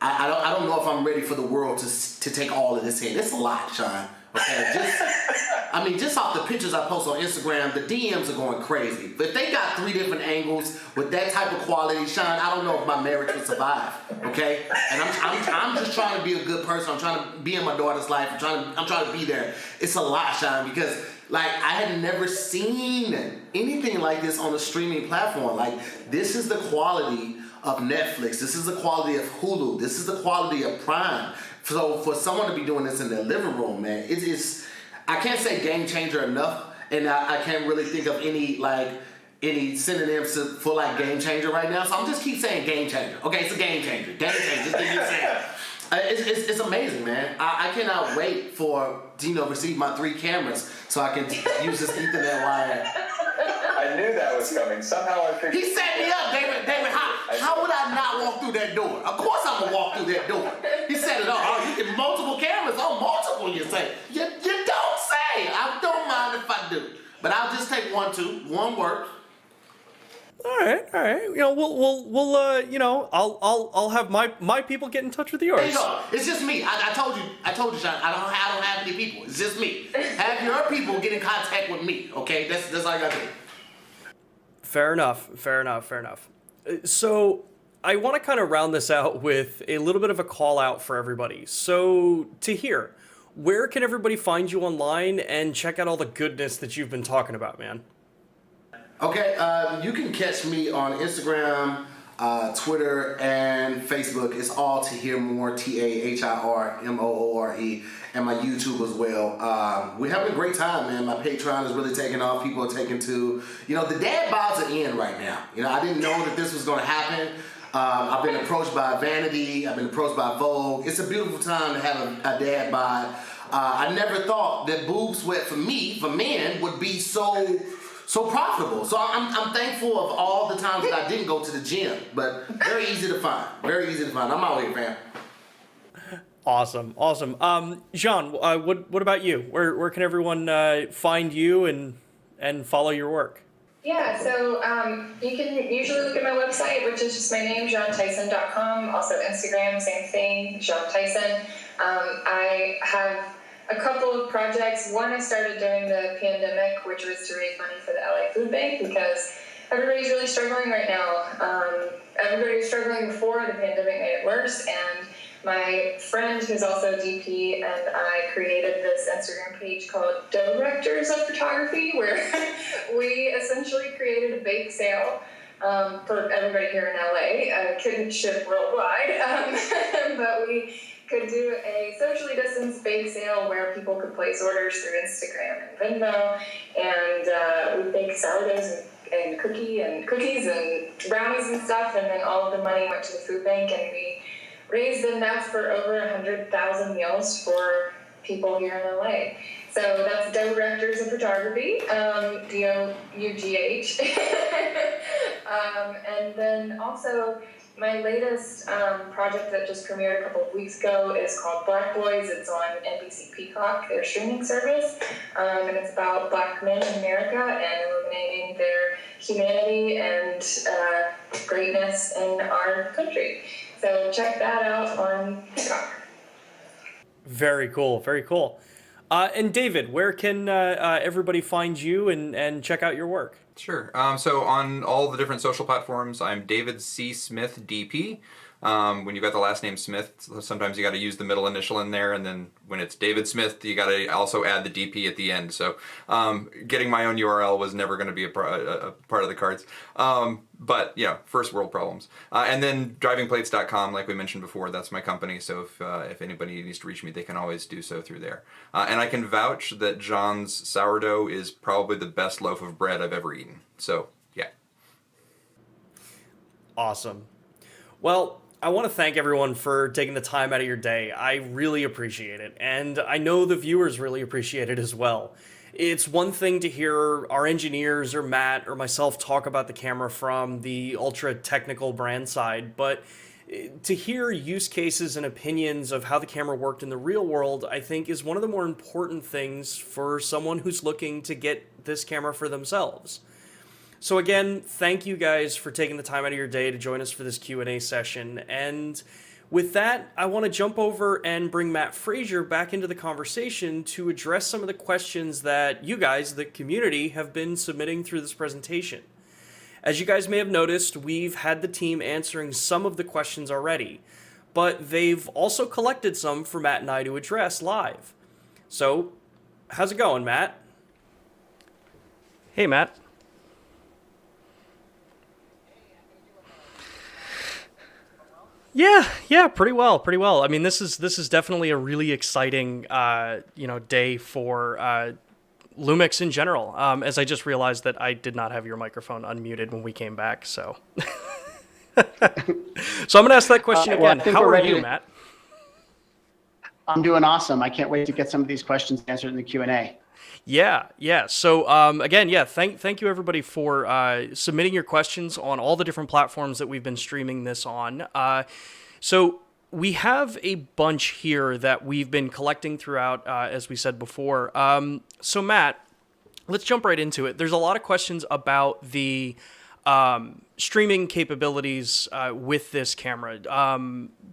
[SPEAKER 8] I don't know if I'm ready for the world to take all of this in. It's a lot, Sean. Okay, just off the pictures I post on Instagram, the DMs are going crazy. But if they got 3 different angles with that type of quality, Sean, I don't know if my marriage would survive. Okay, and I'm just trying to be a good person. I'm trying to be in my daughter's life. I'm trying to be there. It's a lot, Sean, because like I had never seen anything like this on a streaming platform. Like this is the quality of Netflix. This is the quality of Hulu. This is the quality of Prime. So for someone to be doing this in their living room, man, it is, I can't say game changer enough, and I can't really think of any synonyms for like game changer right now. So I'm just keep saying game changer. Okay, it's a game changer. Game changer. Just keep saying. It's amazing, man. I cannot wait for receive my 3 cameras so I can use this Ethernet wire.
[SPEAKER 12] I knew that was coming. Somehow I figured.
[SPEAKER 8] He set me up, David. How would I not walk through that door? Of course I'm gonna walk through that door. He set it up. Oh, you get multiple cameras. Oh, multiple. You say. You don't say. I don't mind if I do. But I'll just take 1, 2. 1 works.
[SPEAKER 1] All right. I'll have my people get in touch with yours.
[SPEAKER 8] There you go. It's just me. I told you, Sean. I don't have any people. It's just me. Have your people get in contact with me. Okay, that's all I gotta do.
[SPEAKER 1] Fair enough. So I want to kind of round this out with a little bit of a call out for everybody. So Tahir, where can everybody find you online and check out all the goodness that you've been talking about, man?
[SPEAKER 8] Okay, you can catch me on Instagram, Twitter, and Facebook. It's all Tahir Moore, TAHIRMOORE, and my YouTube as well. We're having a great time, man. My Patreon is really taking off. People are taking to, the dad bods are in right now. I didn't know that this was going to happen. I've been approached by Vanity. I've been approached by Vogue. It's a beautiful time to have a dad bod. I never thought that boob sweat for men, would be so profitable. So I'm thankful of all the times that I didn't go to the gym, but very easy to find. I'm out here, fam.
[SPEAKER 1] Awesome. Jean, what about you? Where can everyone find you and follow your work?
[SPEAKER 6] Yeah, so you can usually look at my website, which is just my name, JeanTyson.com. Also Instagram, same thing, Jean Tyson. I have a couple of projects. One I started during the pandemic, which was to raise money for the LA Food Bank, because everybody's really struggling right now. Everybody was struggling before, the pandemic made it worse, and my friend, who's also a DP, and I created this Instagram page called Directors of Photography, where we essentially created a bake sale for everybody here in LA. Couldn't ship worldwide, but we could do a socially distanced bake sale where people could place orders through Instagram and Venmo, and we baked sourdoughs and cookies and brownies and stuff, and then all of the money went to the food bank, and we raised enough for over 100,000 meals for people here in LA. So that's Directors of Photography, DOUGH. And then also my latest project that just premiered a couple of weeks ago is called Black Boys. It's on NBC Peacock, their streaming service, and it's about Black men in America and illuminating their humanity and greatness in our country. So check that out on Peacock.
[SPEAKER 1] Very cool. And David, where can everybody find you and check out your work?
[SPEAKER 11] Sure. So on all the different social platforms, I'm David C. Smith, DP. When you've got the last name Smith, sometimes you got to use the middle initial in there, and then when it's David Smith, you got to also add the DP at the end. So getting my own URL was never going to be a part of the cards. But first world problems. And then drivingplates.com, like we mentioned before, that's my company. So if anybody needs to reach me, they can always do so through there. And I can vouch that John's sourdough is probably the best loaf of bread I've ever eaten. So yeah.
[SPEAKER 1] Awesome. Well, I want to thank everyone for taking the time out of your day. I really appreciate it. And I know the viewers really appreciate it as well. It's one thing to hear our engineers or Matt or myself talk about the camera from the ultra technical brand side, but to hear use cases and opinions of how the camera worked in the real world, I think is one of the more important things for someone who's looking to get this camera for themselves. So again, thank you guys for taking the time out of your day to join us for this Q&A session. And with that, I want to jump over and bring Matt Frazer back into the conversation to address some of the questions that you guys, the community, have been submitting through this presentation. As you guys may have noticed, we've had the team answering some of the questions already, but they've also collected some for Matt and I to address live. So, how's it going, Matt? Hey, Matt. Yeah, pretty well. I mean, this is definitely a really exciting, day for LUMIX in general. As I just realized that I did not have your microphone unmuted when we came back, so. So I'm gonna ask that question again. How are you, Matt?
[SPEAKER 2] I'm doing awesome. I can't wait to get some of these questions answered in the Q&A.
[SPEAKER 1] Yeah. So again, thank you everybody for submitting your questions on all the different platforms that we've been streaming this on. So we have a bunch here that we've been collecting throughout, as we said before. So Matt, let's jump right into it. There's a lot of questions about the streaming capabilities with this camera.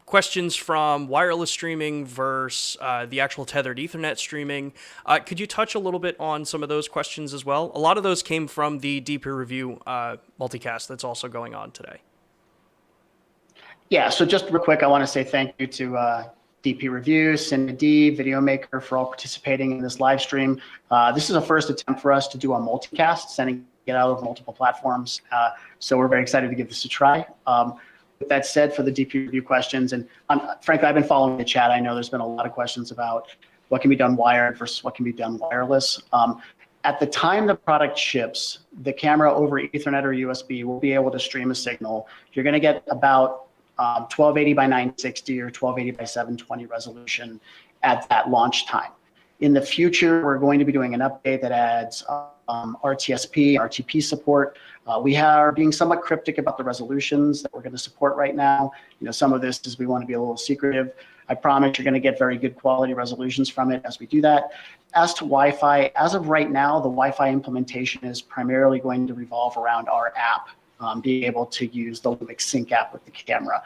[SPEAKER 1] Questions from wireless streaming versus the actual tethered Ethernet streaming. Could you touch a little bit on some of those questions as well? A lot of those came from the DP review multicast that's also going on today.
[SPEAKER 2] Yeah, so just real quick, I want to say thank you to DP Review, CineD, Videomaker for all participating in this live stream. This is a first attempt for us to do a multicast, sending it out over multiple platforms. So we're very excited to give this a try. With that said, for the DP Review questions, and frankly, I've been following the chat. I know there's been a lot of questions about what can be done wired versus what can be done wireless. At the time the product ships, the camera over Ethernet or USB will be able to stream a signal. You're going to get about 1280 by 960 or 1280 by 720 resolution at that launch time. In the future, we're going to be doing an update that adds RTSP, RTP support. We are being somewhat cryptic about the resolutions that we're going to support right now. Some of this is we want to be a little secretive. I promise you're going to get very good quality resolutions from it as we do that. As to Wi-Fi, as of right now, the Wi-Fi implementation is primarily going to revolve around our app. Being able to use the LUMIX Sync app with the camera.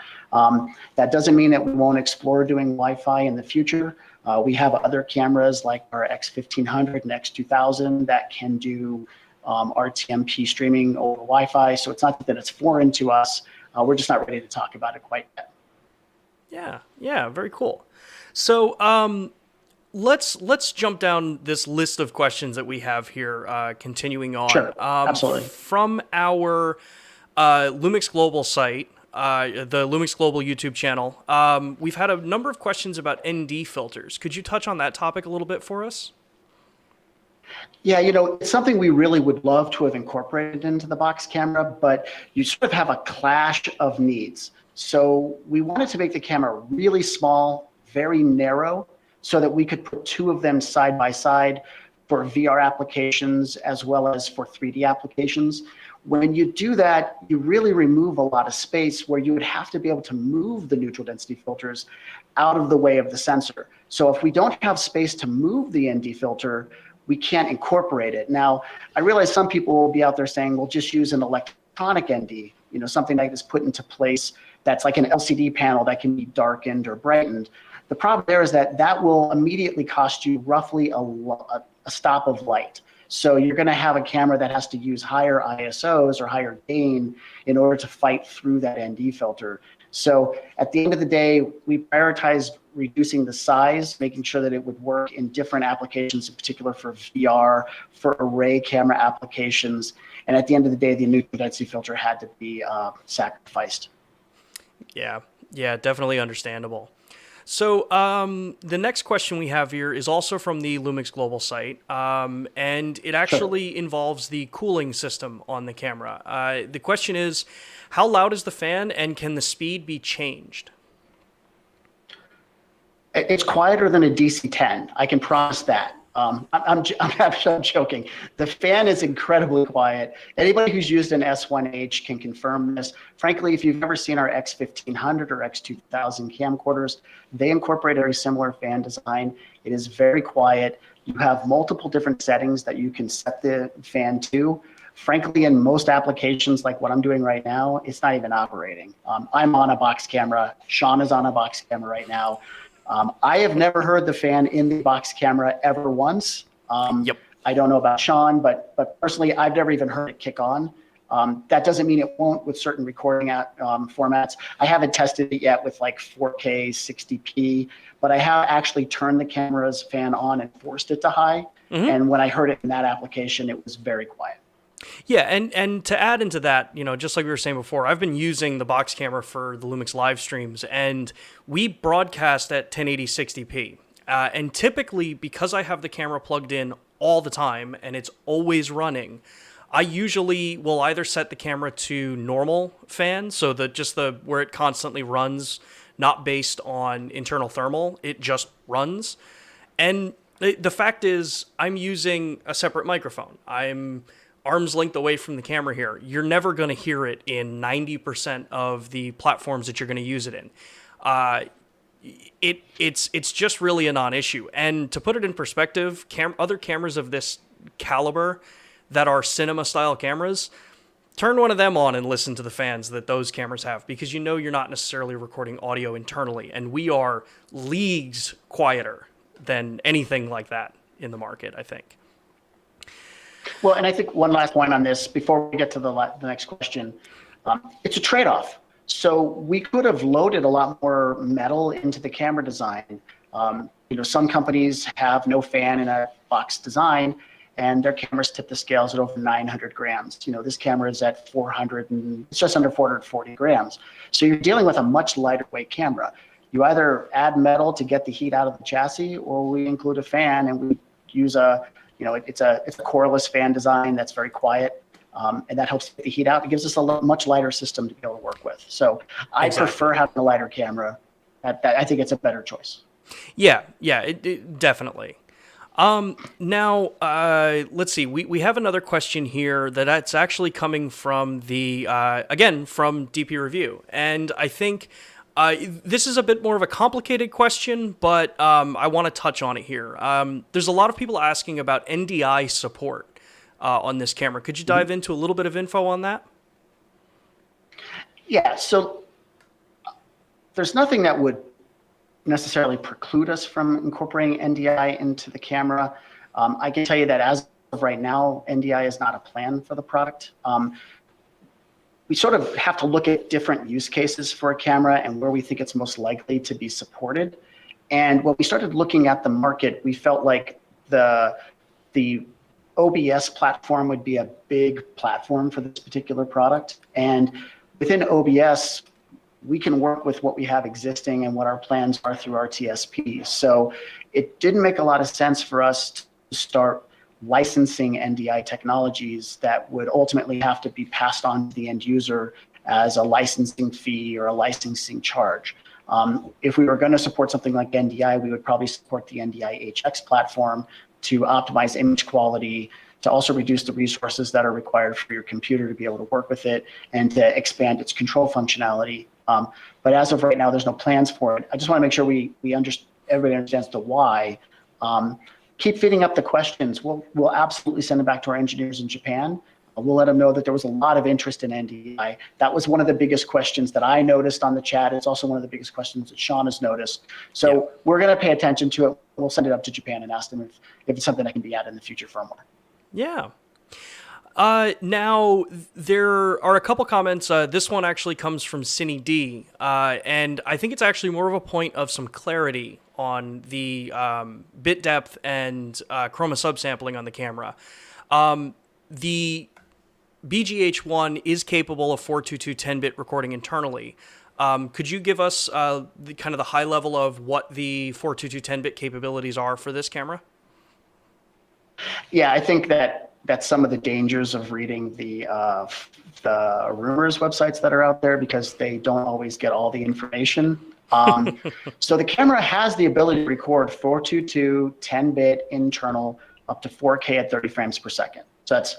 [SPEAKER 2] That doesn't mean that we won't explore doing Wi-Fi in the future. We have other cameras like our X1500 and X2000 that can do RTMP streaming over Wi-Fi. So it's not that it's foreign to us. We're just not ready to talk about it quite yet.
[SPEAKER 1] Yeah, very cool. So let's jump down this list of questions that we have here, continuing on.
[SPEAKER 2] Sure, absolutely.
[SPEAKER 1] From our LUMIX Global site, the LUMIX Global YouTube channel, we've had a number of questions about ND filters. Could you touch on that topic a little bit for us?
[SPEAKER 2] Yeah, it's something we really would love to have incorporated into the box camera, but you sort of have a clash of needs. So we wanted to make the camera really small, very narrow, so that we could put two of them side by side for VR applications as well as for 3D applications. When you do that, you really remove a lot of space where you would have to be able to move the neutral density filters out of the way of the sensor. So if we don't have space to move the ND filter, we can't incorporate it. Now, I realize some people will be out there saying, well, just use an electronic ND, something like this put into place that's like an LCD panel that can be darkened or brightened. The problem there is that that will immediately cost you roughly a stop of light. So you're going to have a camera that has to use higher ISOs or higher gain in order to fight through that ND filter. So at the end of the day, we prioritized reducing the size, making sure that it would work in different applications, in particular for VR, for array camera applications. And at the end of the day, the neutral density filter had to be sacrificed.
[SPEAKER 1] Yeah, definitely understandable. So the next question we have here is also from the Lumix Global site, and it actually involves the cooling system on the camera. The question is, how loud is the fan, and can the speed be changed?
[SPEAKER 2] It's quieter than a DC-10. I can promise that. I'm joking. The fan is incredibly quiet. Anybody who's used an S1H can confirm this. Frankly, if you've ever seen our X1500 or X2000 camcorders, they incorporate a very similar fan design. It is very quiet. You have multiple different settings that you can set the fan to. Frankly, in most applications like what I'm doing right now, it's not even operating. I'm on a box camera. Sean is on a box camera right now. I have never heard the fan in the box camera ever once. I don't know about Sean, but personally, I've never even heard it kick on. That doesn't mean it won't with certain recording formats. I haven't tested it yet with like 4K 60p, but I have actually turned the camera's fan on and forced it to high. And when I heard it in that application, it was very quiet.
[SPEAKER 1] Yeah, and to add into that, just like we were saying before, I've been using the box camera for the Lumix live streams, and we broadcast at 1080 60p. And typically, because I have the camera plugged in all the time and it's always running, I usually will either set the camera to normal fan, so where it constantly runs, not based on internal thermal, it just runs. And the fact is, I'm using a separate microphone. I'm arm's length away from the camera here. You're never going to hear it in 90% of the platforms that you're going to use it in. It's just really a non-issue. And to put it in perspective, other cameras of this caliber that are cinema-style cameras, turn one of them on and listen to the fans that those cameras have, because you're not necessarily recording audio internally, and we are leagues quieter than anything like that in the market, I think.
[SPEAKER 2] Well, and I think one last point on this before we get to the next question. It's a trade-off. So we could have loaded a lot more metal into the camera design. Some companies have no fan in a box design, and their cameras tip the scales at over 900 grams. This camera is at 400, and it's just under 440 grams. So you're dealing with a much lighter weight camera. You either add metal to get the heat out of the chassis, or we include a fan and we use it's a coreless fan design that's very quiet, and that helps get the heat out. It gives us a much lighter system to be able to work with. So I prefer having a lighter camera. I think it's a better choice.
[SPEAKER 1] Yeah, definitely. Now, let's see. We have another question here that's actually coming from again, from DP Review. And I think this is a bit more of a complicated question, but I want to touch on it here. There's a lot of people asking about NDI support on this camera. Could you dive into a little bit of info on that?
[SPEAKER 2] Yeah, so there's nothing that would necessarily preclude us from incorporating NDI into the camera. I can tell you that as of right now, NDI is not a plan for the product. We sort of have to look at different use cases for a camera and where we think it's most likely to be supported. And when we started looking at the market, we felt like the OBS platform would be a big platform for this particular product. And within OBS, we can work with what we have existing and what our plans are through our TSP. So it didn't make a lot of sense for us to start licensing NDI technologies that would ultimately have to be passed on to the end user as a licensing fee or a licensing charge. If we were going to support something like NDI, we would probably support the NDI HX platform to optimize image quality, to also reduce the resources that are required for your computer to be able to work with it, and to expand its control functionality. But as of right now, there's no plans for it. I just want to make sure everybody understands the why. Keep feeding up the questions. We'll absolutely send them back to our engineers in Japan. We'll let them know that there was a lot of interest in NDI. That was one of the biggest questions that I noticed on the chat. It's also one of the biggest questions that Sean has noticed. So we're going to pay attention to it. We'll send it up to Japan and ask them if it's something that can be added in the future firmware.
[SPEAKER 1] Yeah. Now, there are a couple comments. This one actually comes from Cine D, and I think it's actually more of a point of some clarity on the bit depth and chroma subsampling on the camera. The BGH1 is capable of 422 10-bit recording internally. Could you give us the kind of the high level of what the 422 10-bit capabilities are for this camera?
[SPEAKER 2] Yeah, I think that's some of the dangers of reading the rumors websites that are out there, because they don't always get all the information. So the camera has the ability to record 422 10-bit internal up to 4K at 30 frames per second. So that's,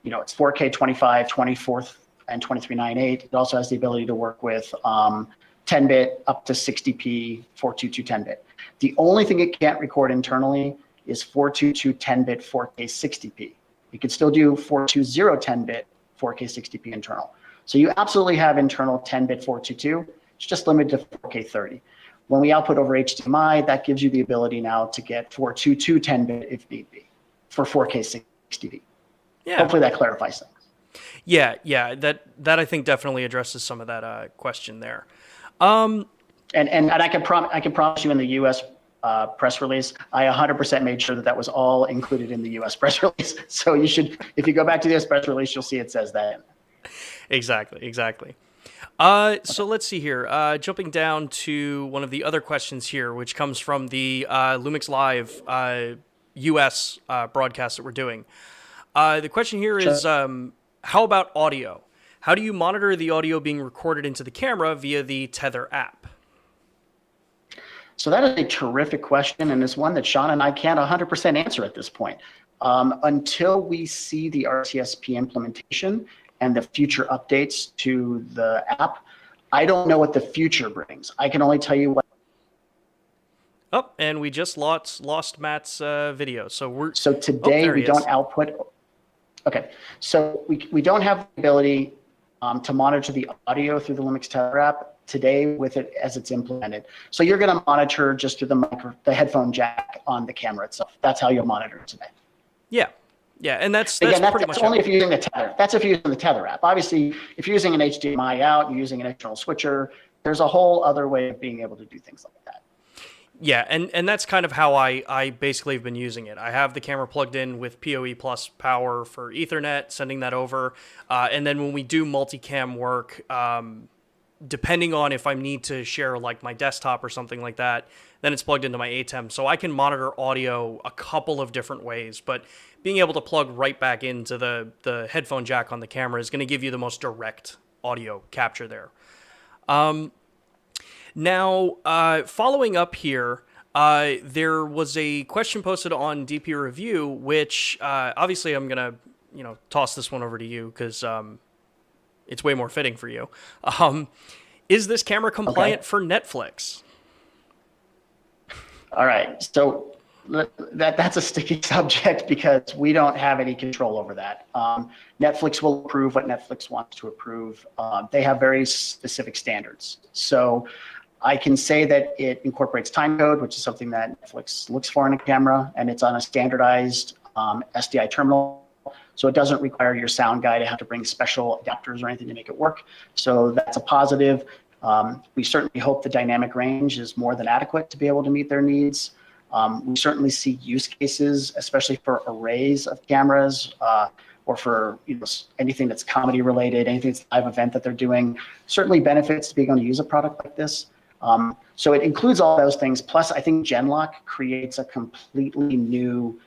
[SPEAKER 2] it's 4K 25, 24, and 2398. It also has the ability to work with 10-bit up to 60p 422 10-bit. The only thing it can't record internally is 422 10-bit 4K 60p. You can still do 420 10-bit 4K 60p internal. So you absolutely have internal 10-bit 422. It's just limited to 4K 30. When we output over HDMI, that gives you the ability now to get 422 10-bit if need be for 4K 60p.
[SPEAKER 1] Yeah.
[SPEAKER 2] Hopefully that clarifies things.
[SPEAKER 1] Yeah, that I think definitely addresses some of that question there.
[SPEAKER 2] And I can promise you, in the U.S. Press release, I 100% made sure that was all included in the U.S. press release. So you should, if you go back to the U.S. press release, you'll see it says that in there.
[SPEAKER 1] Exactly. So let's see here. Jumping down to one of the other questions here, which comes from the LUMIX Live U.S. broadcast that we're doing. The question here is, how about audio? How do you monitor the audio being recorded into the camera via the Tether app?
[SPEAKER 2] So that is a terrific question, and it's one that Sean and I can't 100% answer at this point. Until we see the RTSP implementation and the future updates to the app, I don't know what the future brings. I can only tell you what.
[SPEAKER 1] Oh, and we just lost Matt's video. So
[SPEAKER 2] today we don't output. Okay, so we don't have the ability to monitor the audio through the LUMIX Tether app today with it as it's implemented. So you're going to monitor just through the headphone jack on the camera itself. That's how you'll monitor it today.
[SPEAKER 1] Yeah, and that's
[SPEAKER 2] pretty
[SPEAKER 1] much
[SPEAKER 2] only if you're using the Tether. That's if you're using the Tether app. Obviously, if you're using an HDMI out, you're using an external switcher, there's a whole other way of being able to do things like that.
[SPEAKER 1] Yeah, and that's kind of how I basically have been using it. I have the camera plugged in with PoE plus power for Ethernet, sending that over. And then when we do multicam work, depending on if I need to share like my desktop or something like that, then it's plugged into my ATEM. So I can monitor audio a couple of different ways, but being able to plug right back into the headphone jack on the camera is going to give you the most direct audio capture there. Now, following up here, there was a question posted on DP Review, which obviously I'm going to, toss this one over to you because it's way more fitting for you. Is this camera compliant for Netflix?
[SPEAKER 2] All right, so that's a sticky subject because we don't have any control over that. Netflix will approve what Netflix wants to approve. They have very specific standards. So I can say that it incorporates timecode, which is something that Netflix looks for in a camera, and it's on a standardized SDI terminal. So it doesn't require your sound guy to have to bring special adapters or anything to make it work. So that's a positive. We certainly hope the dynamic range is more than adequate to be able to meet their needs. We certainly see use cases, especially for arrays of cameras, or for anything that's comedy related, anything that's live event that they're doing. Certainly benefits to being able to use a product like this. So it includes all those things. Plus, I think Genlock creates a completely new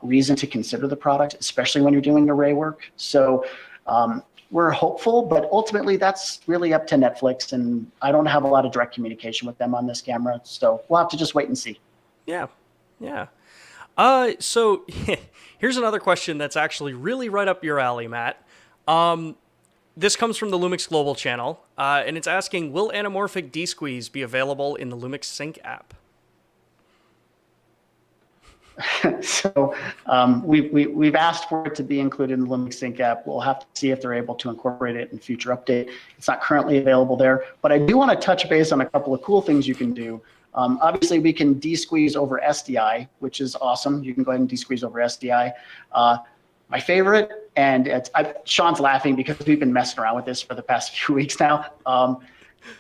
[SPEAKER 2] reason to consider the product, especially when you're doing array work. So we're hopeful, but ultimately that's really up to Netflix, and I don't have a lot of direct communication with them on this camera. So we'll have to just wait and see.
[SPEAKER 1] Yeah. So here's another question that's actually really right up your alley, Matt. This comes from the LUMIX Global channel, and it's asking, will anamorphic D-Squeeze be available in the LUMIX Sync app?
[SPEAKER 2] So we've asked for it to be included in the LUMIX Sync app. We'll have to see if they're able to incorporate it in future update. It's not currently available there, but I do want to touch base on a couple of cool things you can do. Obviously, we can D-Squeeze over SDI, which is awesome. You can go ahead and D-Squeeze over SDI. My favorite, and Sean's laughing because we've been messing around with this for the past few weeks now.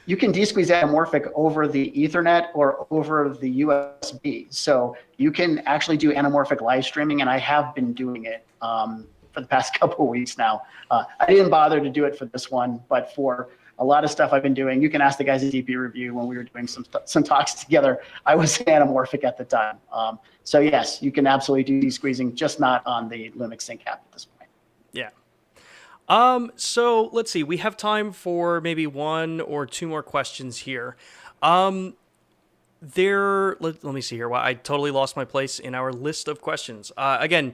[SPEAKER 2] You can D-Squeeze anamorphic over the Ethernet or over the USB. So you can actually do anamorphic live streaming, and I have been doing it for the past couple of weeks now. I didn't bother to do it for this one, but for a lot of stuff I've been doing. You can ask the guys at DP Review when we were doing some talks together. I was anamorphic at the time. So yes, you can absolutely do de-squeezing, just not on the LUMIX Sync app at this point.
[SPEAKER 1] Yeah. So let's see. We have time for maybe one or two more questions here. Let me see here. Well, I totally lost my place in our list of questions. Again,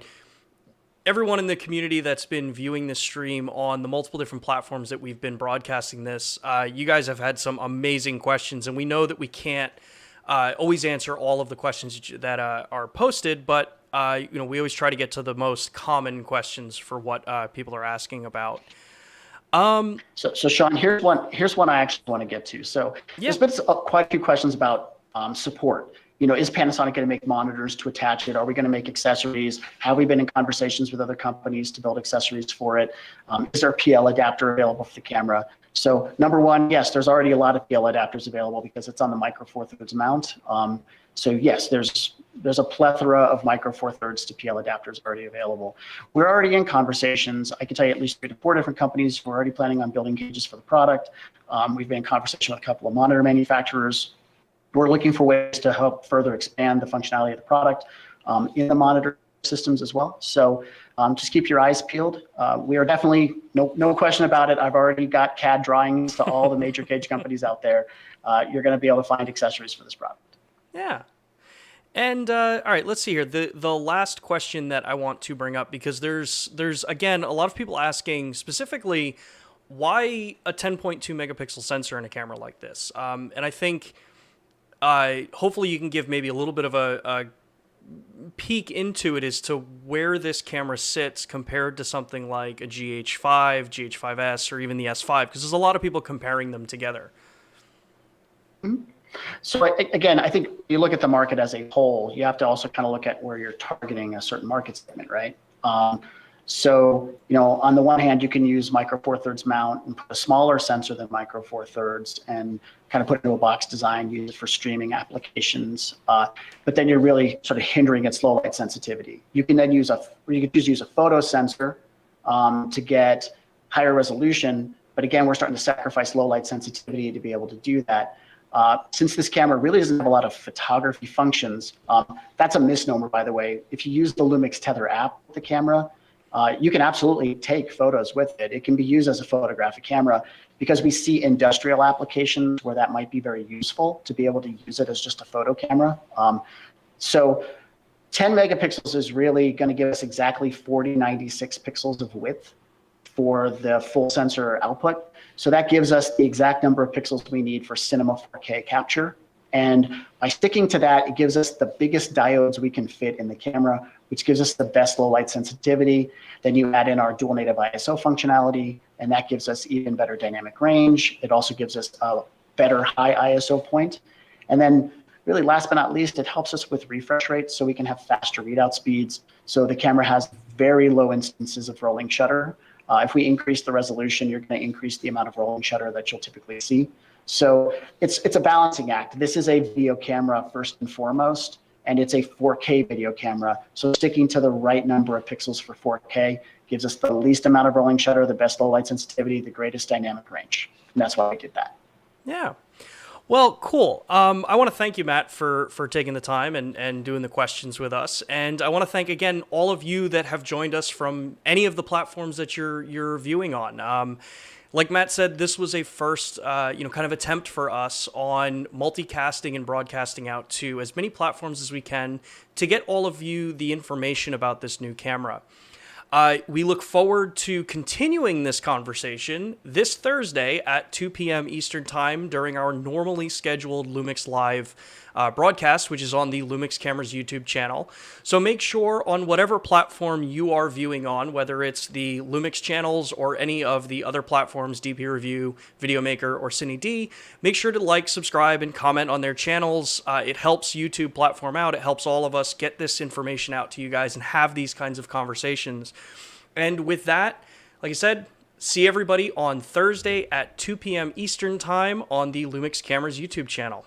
[SPEAKER 1] everyone in the community that's been viewing this stream on the multiple different platforms that we've been broadcasting this, you guys have had some amazing questions, and we know that we can't always answer all of the questions that are posted, but we always try to get to the most common questions for what people are asking about.
[SPEAKER 2] So Sean, here's one I actually want to get to. So there's been quite a few questions about support. Is Panasonic going to make monitors to attach it? Are we going to make accessories? Have we been in conversations with other companies to build accessories for it? Is there a PL adapter available for the camera? So number one, yes, there's already a lot of PL adapters available because it's on the Micro Four Thirds mount. So yes, there's a plethora of Micro Four Thirds to PL adapters already available. We're already in conversations. I can tell you at least 3 to 4 different companies who are already planning on building cages for the product. We've been in conversation with a couple of monitor manufacturers. We're looking for ways to help further expand the functionality of the product in the monitor systems as well. So just keep your eyes peeled. We are definitely, no question about it. I've already got CAD drawings to all the major cage companies out there. You're going to be able to find accessories for this product.
[SPEAKER 1] Yeah. And all right, let's see here. The last question that I want to bring up, because there's again a lot of people asking specifically why a 10.2 megapixel sensor in a camera like this. And I think hopefully you can give maybe a little bit of a peek into it as to where this camera sits compared to something like a GH5, GH5S, or even the S5, because there's a lot of people comparing them together.
[SPEAKER 2] So again, I think you look at the market as a whole, you have to also kind of look at where you're targeting a certain market segment, right? So, on the one hand, you can use Micro Four Thirds mount and put a smaller sensor than Micro Four Thirds and kind of put it into a box design, use it for streaming applications. But then you're really sort of hindering its low light sensitivity. You can then use use a photo sensor to get higher resolution. But again, we're starting to sacrifice low light sensitivity to be able to do that. Since this camera really doesn't have a lot of photography functions, that's a misnomer, by the way. If you use the LUMIX Tether app with the camera, you can absolutely take photos with it. It can be used as a photographic camera because we see industrial applications where that might be very useful to be able to use it as just a photo camera. So 10 megapixels is really going to give us exactly 4096 pixels of width for the full sensor output. So that gives us the exact number of pixels we need for cinema 4K capture. And by sticking to that, it gives us the biggest diodes we can fit in the camera, which gives us the best low light sensitivity. Then you add in our dual native ISO functionality, and that gives us even better dynamic range. It also gives us a better high ISO point. And then really last but not least, it helps us with refresh rates so we can have faster readout speeds. So the camera has very low instances of rolling shutter. If we increase the resolution, you're going to increase the amount of rolling shutter that you'll typically see. So it's a balancing act. This is a video camera first and foremost, and it's a 4K video camera. So sticking to the right number of pixels for 4K gives us the least amount of rolling shutter, the best low light sensitivity, the greatest dynamic range. And that's why we did that.
[SPEAKER 1] Yeah. Well, cool. I want to thank you, Matt, for taking the time and doing the questions with us. And I want to thank, again, all of you that have joined us from any of the platforms that you're viewing on. Like Matt said, this was a first, kind of attempt for us on multicasting and broadcasting out to as many platforms as we can to get all of you the information about this new camera. We look forward to continuing this conversation this Thursday at 2 p.m. Eastern Time during our normally scheduled LUMIX Live broadcast, which is on the LUMIX Cameras YouTube channel. So make sure on whatever platform you are viewing on, whether it's the LUMIX channels or any of the other platforms, DP Review, Videomaker, or CineD, make sure to like, subscribe, and comment on their channels. It helps YouTube platform out. It helps all of us get this information out to you guys and have these kinds of conversations. And with that, like I said, see everybody on Thursday at 2 p.m. Eastern Time on the LUMIX Cameras YouTube channel.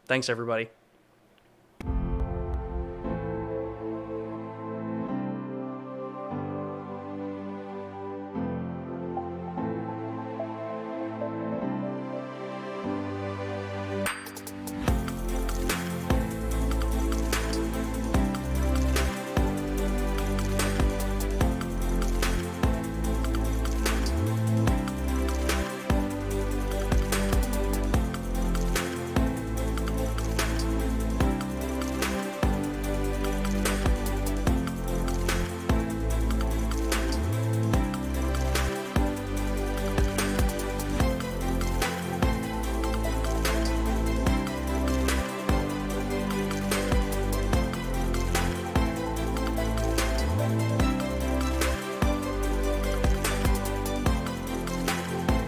[SPEAKER 1] Thanks, everybody.